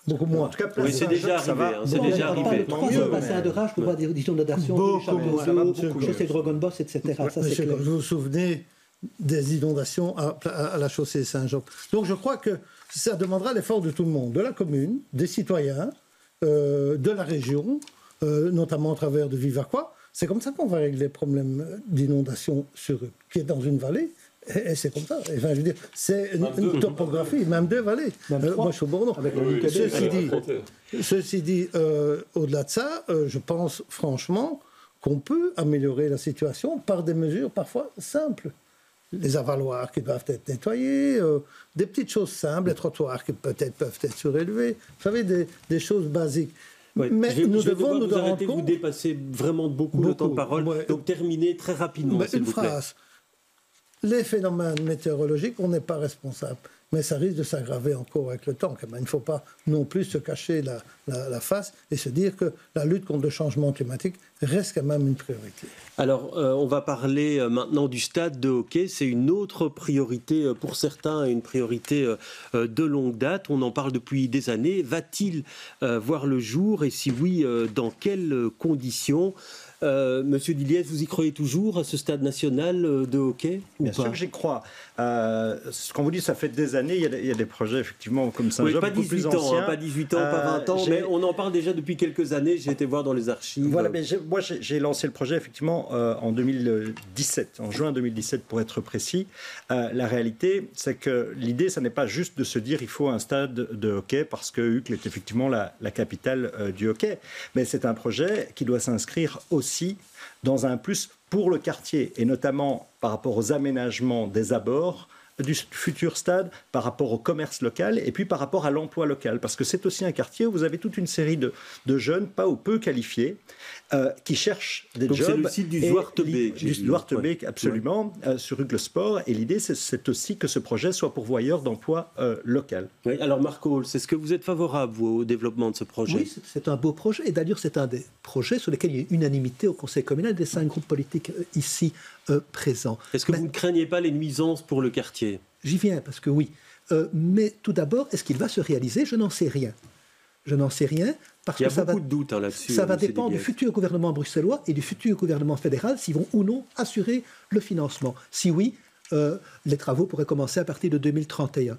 beaucoup moins. En tout cas, oui, c'est déjà arrivé. C'est déjà arrivé. Troisième bassin de rage, on voit des inondations, chaussée Drogenbos, etc. Ça, c'est clair. Vous vous souvenez des inondations à la chaussée Saint-Jean. Donc je crois que ça demandera l'effort de tout le monde, de la commune, des citoyens, de la région, notamment au travers de Vivaquois. C'est comme ça qu'on va régler les problèmes d'inondation qui est dans une vallée. Et c'est comme ça. Enfin, je veux dire, c'est une topographie, même 2 vallées. Moi, je suis au Bourdon. Ceci dit, au-delà de ça, je pense franchement qu'on peut améliorer la situation par des mesures parfois simples. Les avaloirs qui doivent être nettoyés, des petites choses simples, les trottoirs qui peut-être peuvent être surélevés. Vous savez, des choses basiques. Ouais. Mais nous devons nous rendre compte... Vous dépassez vraiment beaucoup le temps de parole. Ouais. Donc terminez très rapidement, s'il vous plaît. Une phrase. Les phénomènes météorologiques, on n'est pas responsable. Mais ça risque de s'aggraver encore avec le temps. Il ne faut pas non plus se cacher la face et se dire que la lutte contre le changement climatique reste quand même une priorité. Alors, on va parler maintenant du stade de hockey. C'est une autre priorité pour certains, une priorité de longue date. On en parle depuis des années. Va-t-il voir le jour et si oui, dans quelles conditions ? Monsieur Diliès, vous y croyez toujours à ce stade national de hockey ou Bien pas? sûr que j'y crois. Quand vous dites ça fait des années, il y a des projets effectivement comme Saint-Jean, oui, pas beaucoup 18 plus ans, anciens. Pas 18 ans, pas 20 ans, mais on en parle déjà depuis quelques années. J'ai été voir dans les archives. Voilà, mais moi j'ai lancé le projet effectivement en 2017, en juin 2017 pour être précis. La réalité, c'est que l'idée, ça n'est pas juste de se dire il faut un stade de hockey parce que Uccle est effectivement la capitale du hockey, mais c'est un projet qui doit s'inscrire aussi dans un plus pour le quartier, et notamment par rapport aux aménagements des abords du futur stade, par rapport au commerce local et puis par rapport à l'emploi local. Parce que c'est aussi un quartier où vous avez toute une série de jeunes, pas ou peu qualifiés, qui cherchent des jobs. C'est le site du Zwartebeek. Du Zwartebeek, absolument, sur Uccle Sport. Et l'idée, c'est aussi que ce projet soit pourvoyeur d'emploi local. Oui, alors Marco, est-ce que vous êtes favorable, vous, au développement de ce projet? Oui, c'est un beau projet. Et d'ailleurs, c'est un des projets sur lesquels il y a unanimité au Conseil communal des 5 groupes politiques ici présents. Est-ce que vous ne craignez pas les nuisances pour le quartier? J'y viens, parce que oui. Mais tout d'abord, est-ce qu'il va se réaliser? Je n'en sais rien. Je n'en sais rien, parce que ça va, beaucoup de doutes là-dessus. Ça va dépendre du futur gouvernement bruxellois et du futur gouvernement fédéral s'ils vont ou non assurer le financement. Si oui, les travaux pourraient commencer à partir de 2031.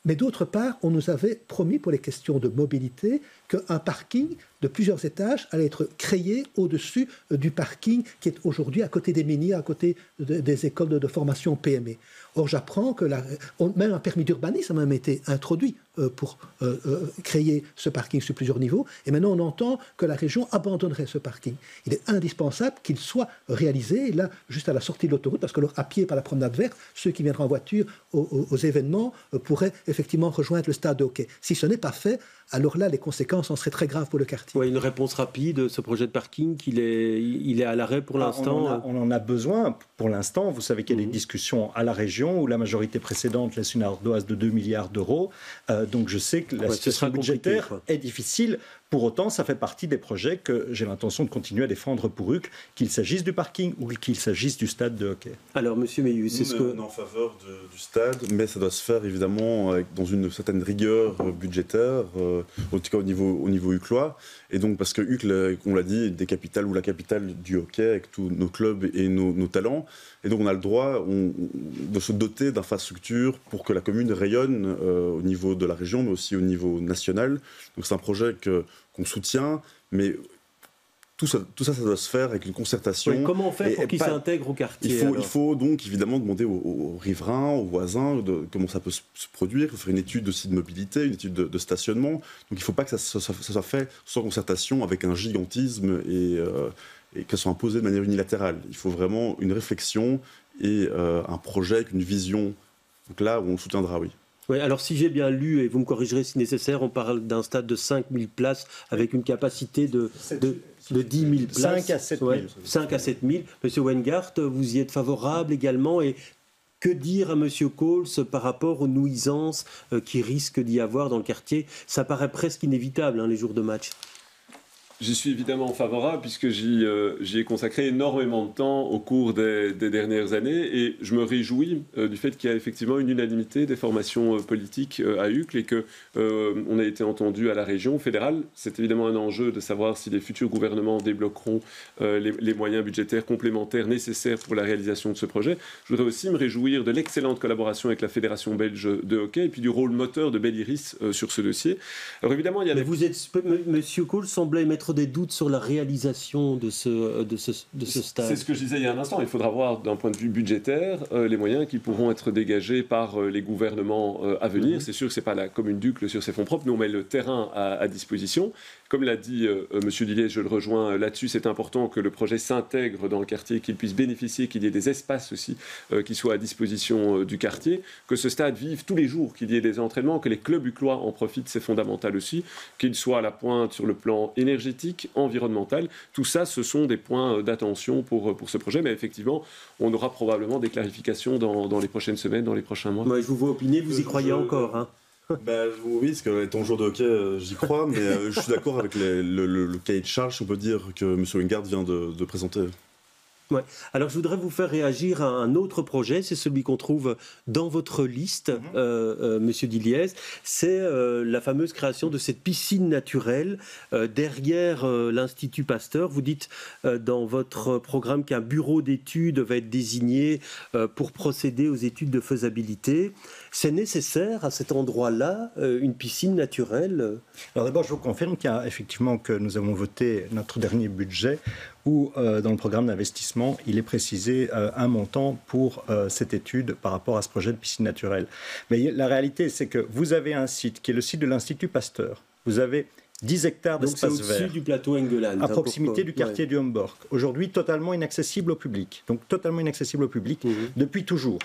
Mais d'autre part, on nous avait promis pour les questions de mobilité qu'un parking de plusieurs étages allait être créé au-dessus du parking qui est aujourd'hui à côté des miniers, à côté des écoles de formation PME. Or, j'apprends que même un permis d'urbanisme a même été introduit pour créer ce parking sur plusieurs niveaux. Et maintenant, on entend que la région abandonnerait ce parking. Il est indispensable qu'il soit réalisé, là, juste à la sortie de l'autoroute, parce que à pied par la promenade verte, ceux qui viendront en voiture aux événements pourraient effectivement rejoindre le stade de hockey. Si ce n'est pas fait, alors là, les conséquences en seraient très graves pour le quartier. Ouais, une réponse rapide, ce projet de parking, il est à l'arrêt pour l'instant. On en a besoin pour l'instant. Vous savez qu'il y a des discussions à la région où la majorité précédente laisse une ardoise de 2 milliards d'euros. Donc je sais que la situation budgétaire est difficile. Pour autant, ça fait partie des projets que j'ai l'intention de continuer à défendre pour UCL, qu'il s'agisse du parking ou qu'il s'agisse du stade de hockey. Alors, Monsieur Meilloux, c'est ce que... On est en faveur du stade, mais ça doit se faire évidemment dans une certaine rigueur budgétaire, en tout cas au niveau UCLois. Et donc, parce que UCL, on l'a dit, est des capitales ou la capitale du hockey avec tous nos clubs et nos talents. Et donc, on a le droit de se doter d'infrastructures pour que la commune rayonne au niveau de la région, mais aussi au niveau national. Donc, c'est un projet qu'on soutient, mais tout ça doit se faire avec une concertation. Oui, comment on fait pour qu'il s'intègre au quartier? Il faut donc évidemment demander aux riverains, aux voisins, comment ça peut se produire. Il faut faire une étude aussi de mobilité, une étude de stationnement. Donc il ne faut pas que ça soit fait sans concertation, avec un gigantisme et que ça soit imposé de manière unilatérale. Il faut vraiment une réflexion et un projet avec une vision. Donc là, on le soutiendra, oui. Oui, alors si j'ai bien lu, et vous me corrigerez si nécessaire, on parle d'un stade de 5000 places avec une capacité de 10 000 places. 5 à 7 000. 5 à 7 000. Monsieur Weingart, vous y êtes favorable également. Et que dire à Monsieur Coles par rapport aux nuisances qui risquent d'y avoir dans le quartier? Ça paraît presque inévitable, les jours de match. J'y suis évidemment favorable puisque j'y ai consacré énormément de temps au cours des dernières années et je me réjouis du fait qu'il y a effectivement une unanimité des formations politiques à UCL et qu'on a été entendu à la région fédérale. C'est évidemment un enjeu de savoir si les futurs gouvernements débloqueront les moyens budgétaires complémentaires nécessaires pour la réalisation de ce projet. Je voudrais aussi me réjouir de l'excellente collaboration avec la Fédération belge de hockey et puis du rôle moteur de Belliris sur ce dossier. Alors évidemment, il y a Monsieur Coles semblait mettre des doutes sur la réalisation de ce stade. C'est ce que je disais il y a un instant. Il faudra voir d'un point de vue budgétaire les moyens qui pourront être dégagés par les gouvernements à venir. C'est sûr que ce n'est pas la commune d'UCL sur ses fonds propres. Nous, on met le terrain à disposition. Comme l'a dit M. Dilliez, je le rejoins là-dessus, c'est important que le projet s'intègre dans le quartier, qu'il puisse bénéficier, qu'il y ait des espaces aussi qui soient à disposition du quartier, que ce stade vive tous les jours, qu'il y ait des entraînements, que les clubs UCLois en profitent, c'est fondamental aussi, qu'il soit à la pointe sur le plan énergétique, environnemental. Tout ça, ce sont des points d'attention pour ce projet, mais effectivement, on aura probablement des clarifications dans les prochaines semaines, dans les prochains mois. Ouais, je vous vois opiner, vous y croyez encore Oui, parce que étant joueur de hockey, j'y crois, mais je suis d'accord avec le cahier de charge, on peut dire, que M. Weingart vient de présenter. Ouais. Alors je voudrais vous faire réagir à un autre projet, c'est celui qu'on trouve dans votre liste, Monsieur Dilliez, c'est la fameuse création de cette piscine naturelle derrière l'Institut Pasteur. Vous dites dans votre programme qu'un bureau d'études va être désigné pour procéder aux études de faisabilité. C'est nécessaire à cet endroit-là, une piscine naturelle? Alors d'abord, je vous confirme qu'il y a effectivement que nous avons voté notre dernier budget où dans le programme d'investissement, il est précisé un montant pour cette étude par rapport à ce projet de piscine naturelle. Mais la réalité, c'est que vous avez un site qui est le site de l'Institut Pasteur. Vous avez 10 hectares d'espace vert. Donc c'est au-dessus du plateau Engeland. À proximité du quartier du Homborg. Aujourd'hui, totalement inaccessible au public. Donc totalement inaccessible au public depuis toujours.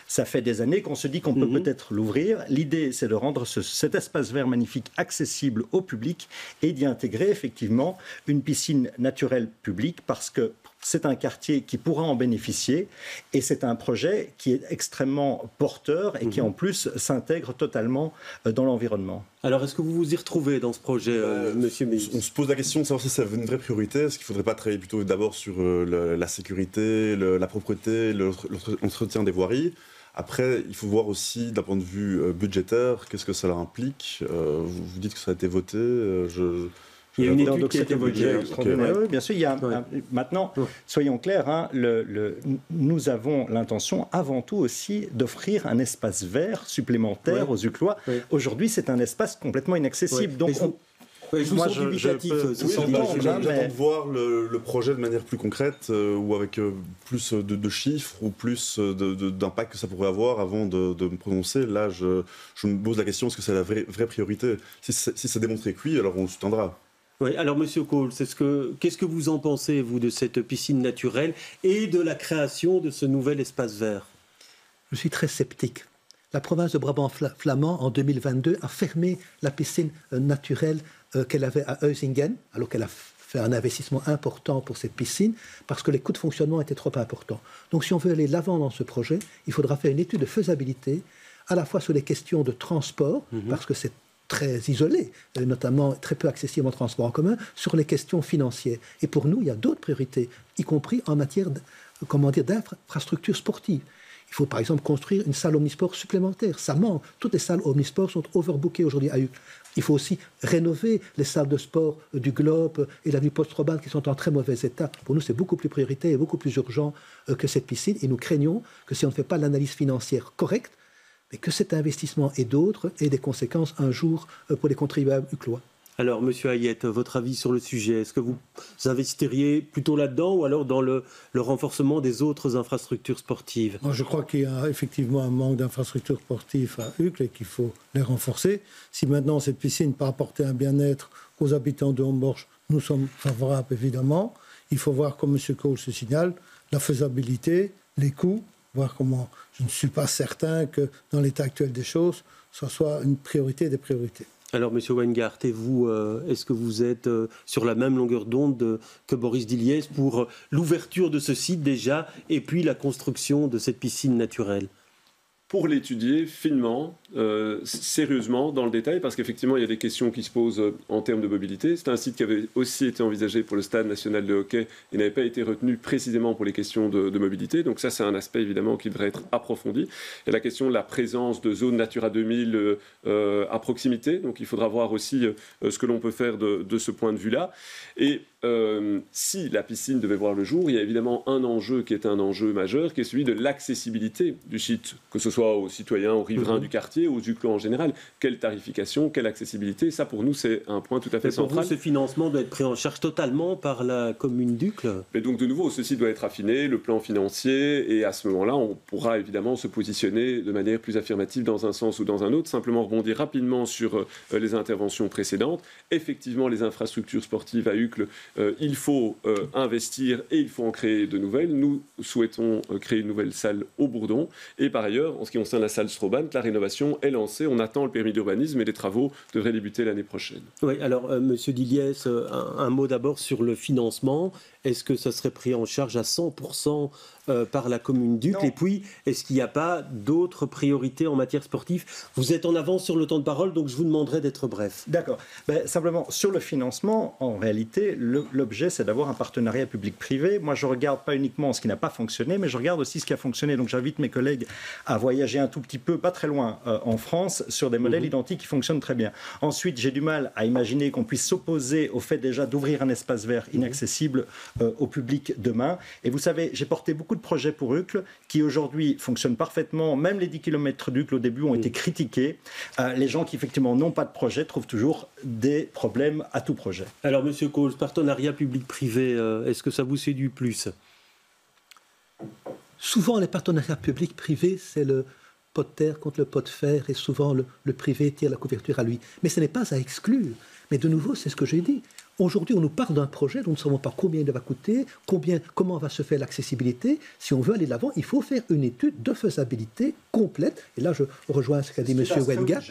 Ça fait des années qu'on se dit qu'on peut peut-être l'ouvrir. L'idée, c'est de rendre cet espace vert magnifique accessible au public et d'y intégrer effectivement une piscine naturelle publique parce que c'est un quartier qui pourra en bénéficier et c'est un projet qui est extrêmement porteur et qui en plus s'intègre totalement dans l'environnement. Alors est-ce que vous vous y retrouvez dans ce projet, Monsieur Meilloux? On se pose la question de savoir si c'est une vraie priorité. Est-ce qu'il ne faudrait pas travailler plutôt d'abord sur la sécurité, la propreté, l'entretien des voiries? Après, il faut voir aussi d'un point de vue budgétaire, qu'est-ce que cela implique. Vous dites que ça a été voté. Il y a une étude Donc qui a c'est été un budget évoquée. extraordinaire. Oui, bien sûr, il y a Ouais. maintenant, Ouais. soyons clairs, hein, nous avons l'intention avant tout aussi d'offrir un espace vert supplémentaire aux Uclois. Ouais. Aujourd'hui, c'est un espace complètement inaccessible. Ouais. Donc, Mais je vous moi, sens dubitatif. peux- ce Oui, soir. s'entendre, j'attends mais- de voir le projet de manière plus concrète ou avec plus de chiffres ou plus d'impact que ça pourrait avoir avant de me prononcer. Là, je me pose la question, est-ce que c'est la vraie priorité? Si c'est démontré que oui, alors on le soutiendra. Oui, alors Monsieur Cole, qu'est-ce que vous en pensez, vous, de cette piscine naturelle et de la création de ce nouvel espace vert? Je suis très sceptique. La province de Brabant-Flamand, en 2022, a fermé la piscine naturelle qu'elle avait à Heusingen, alors qu'elle a fait un investissement important pour cette piscine, parce que les coûts de fonctionnement étaient trop importants. Donc si on veut aller de l'avant dans ce projet, il faudra faire une étude de faisabilité, à la fois sur les questions de transport, parce que c'est très isolé, notamment très peu accessible en transport en commun, sur les questions financières. Et pour nous, il y a d'autres priorités, y compris en matière d'infrastructures sportives. Il faut par exemple construire une salle omnisport supplémentaire. Ça manque. Toutes les salles omnisport sont overbookées aujourd'hui à Uccle. Il faut aussi rénover les salles de sport du Globe et l'avenue Post-Roban qui sont en très mauvais état. Pour nous, c'est beaucoup plus prioritaire et beaucoup plus urgent que cette piscine. Et nous craignons que si on ne fait pas l'analyse financière correcte, mais que cet investissement et d'autres aient des conséquences un jour pour les contribuables uclois. Alors, Monsieur Hayet, votre avis sur le sujet, est-ce que vous investiriez plutôt là-dedans ou alors dans le renforcement des autres infrastructures sportives? Moi, je crois qu'il y a effectivement un manque d'infrastructures sportives à Uccle et qu'il faut les renforcer. Si maintenant cette piscine peut apporter un bien-être aux habitants de Homborch, nous sommes favorables évidemment. Il faut voir, comme M. Cole se signale, la faisabilité, les coûts, voir comment. Je ne suis pas certain que dans l'état actuel des choses, ce soit une priorité des priorités. Alors, Monsieur Weingart, et vous, est-ce que vous êtes sur la même longueur d'onde que Boris Diliès pour l'ouverture de ce site déjà et puis la construction de cette piscine naturelle? Pour l'étudier finement, sérieusement, dans le détail, parce qu'effectivement, il y a des questions qui se posent en termes de mobilité. C'est un site qui avait aussi été envisagé pour le stade national de hockey et n'avait pas été retenu précisément pour les questions de mobilité. Donc ça, c'est un aspect évidemment qui devrait être approfondi. Il y a la question de la présence de zones Natura 2000 à proximité. Donc il faudra voir aussi ce que l'on peut faire de ce point de vue-là. Et si la piscine devait voir le jour, il y a évidemment un enjeu qui est un enjeu majeur, qui est celui de l'accessibilité du site, que ce soit aux citoyens, aux riverains du quartier, aux Uclois en général. Quelle tarification, quelle accessibilité, ça pour nous c'est un point tout à fait pour central. vous, ce financement doit être pris en charge totalement par la commune d'Uccle. Mais donc de nouveau, ceci doit être affiné, le plan financier, et à ce moment-là, on pourra évidemment se positionner de manière plus affirmative dans un sens ou dans un autre. Simplement rebondir rapidement sur les interventions précédentes. Effectivement, les infrastructures sportives à Uccle, il faut investir et il faut en créer de nouvelles. Nous souhaitons créer une nouvelle salle au Bourdon. Et par ailleurs, en ce qui concerne la salle Stroban, la rénovation est lancée. On attend le permis d'urbanisme et les travaux devraient débuter l'année prochaine. Oui, alors Monsieur Diliès, un mot d'abord sur le financement. Est-ce que ça serait pris en charge à 100% par la commune d'Uccle? Et puis, est-ce qu'il n'y a pas d'autres priorités en matière sportive? Vous êtes en avance sur le temps de parole, donc je vous demanderai d'être bref. D'accord. Simplement, sur le financement, en réalité, l'objet, c'est d'avoir un partenariat public-privé. Moi, je ne regarde pas uniquement ce qui n'a pas fonctionné, mais je regarde aussi ce qui a fonctionné. Donc, j'invite mes collègues à voyager un tout petit peu, pas très loin, en France, sur des modèles identiques qui fonctionnent très bien. Ensuite, j'ai du mal à imaginer qu'on puisse s'opposer au fait déjà d'ouvrir un espace vert inaccessible au public demain. Et vous savez, j'ai porté beaucoup de projets pour Uccle qui aujourd'hui fonctionnent parfaitement. Même les 10 km d'Uccle au début ont été critiqués. Les gens qui effectivement n'ont pas de projet trouvent toujours des problèmes à tout projet. Alors Monsieur Cole, partenariat public-privé, est-ce que ça vous séduit plus? Souvent, les partenariats publics-privés, c'est le pot de terre contre le pot de fer, et souvent le privé tire la couverture à lui. Mais ce n'est pas à exclure. Mais de nouveau, c'est ce que j'ai dit. Aujourd'hui, on nous parle d'un projet dont nous ne savons pas combien il va coûter, comment va se faire l'accessibilité. Si on veut aller de l'avant, il faut faire une étude de faisabilité complète. Et là, je rejoins ce qu'a dit M. Weingart.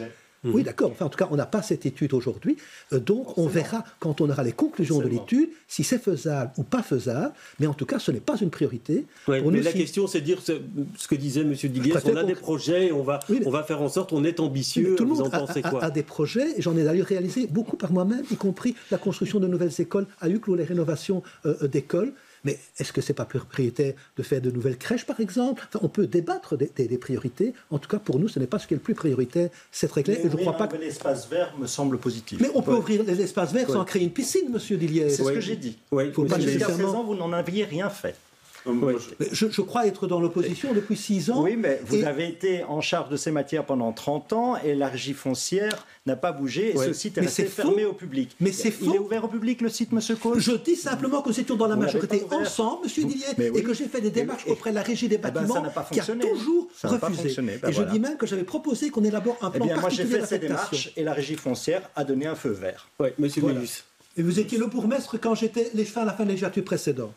Oui, d'accord. Enfin, en tout cas, on n'a pas cette étude aujourd'hui. Donc, on verra, quand on aura les conclusions de l'étude, si c'est faisable ou pas faisable. Mais en tout cas, ce n'est pas une priorité. Ouais, mais la question, c'est de dire ce que disait M. Diliès. On a des projets, on va faire en sorte, on est ambitieux. Tout le vous monde en pensez quoi? a des projets. J'en ai d'ailleurs réalisé beaucoup par moi-même, y compris la construction de nouvelles écoles à Uccle ou les rénovations d'écoles. Mais est-ce que ce n'est pas plus prioritaire de faire de nouvelles crèches, par exemple? Enfin, on peut débattre des priorités. En tout cas, pour nous, ce n'est pas ce qui est le plus prioritaire. C'est très clair. Et je crois pas que l'espace vert me semble positif. Mais on peut ouvrir l'espace vert sans créer une piscine, monsieur Dillier. C'est ce que j'ai dit. Faut pas Jusqu'à présent, vous n'en aviez rien fait. Je crois être dans l'opposition depuis 6 ans. Oui, mais vous avez été en charge de ces matières pendant 30 ans et la régie foncière n'a pas bougé et ce site est resté fermé au public. Mais c'est faux. Il est ouvert au public, le site, monsieur Cole? Je dis simplement que nous étions dans la majorité ensemble, monsieur Dillier, et que j'ai fait des démarches auprès de la régie des bâtiments qui a toujours refusé. Et je dis même que j'avais proposé qu'on élabore un plan particulier moi, j'ai fait ces d'affectation. démarches et la régie foncière a donné un feu vert. Oui, monsieur Ménus. Et vous étiez le bourgmestre quand j'étais à la fin de la législature précédente.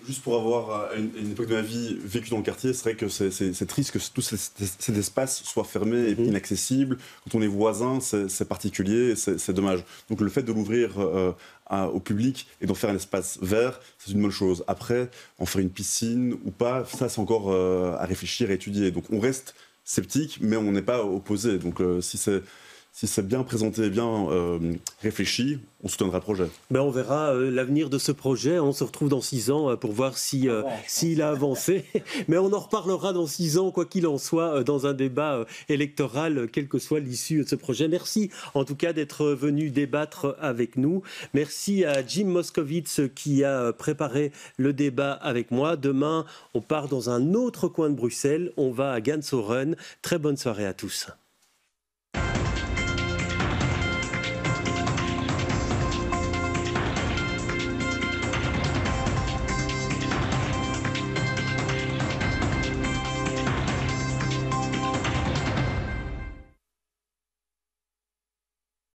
Juste pour avoir une époque de ma vie vécue dans le quartier, c'est vrai que c'est triste que tous ces espaces soient fermés et inaccessibles. Quand on est voisin, c'est particulier, c'est dommage. Donc le fait de l'ouvrir au public et d'en faire un espace vert, c'est une bonne chose. Après, en faire une piscine ou pas, ça c'est encore à réfléchir et étudier. Donc on reste sceptique, mais on n'est pas opposé. Donc si c'est bien présenté, bien réfléchi, on soutiendra le projet. Ben on verra l'avenir de ce projet. On se retrouve dans 6 ans pour voir s'il a avancé. Mais on en reparlera dans 6 ans, quoi qu'il en soit, dans un débat électoral, quelle que soit l'issue de ce projet. Merci en tout cas d'être venu débattre avec nous. Merci à Jim Moskowitz qui a préparé le débat avec moi. Demain, on part dans un autre coin de Bruxelles. On va à Gansoren. Très bonne soirée à tous.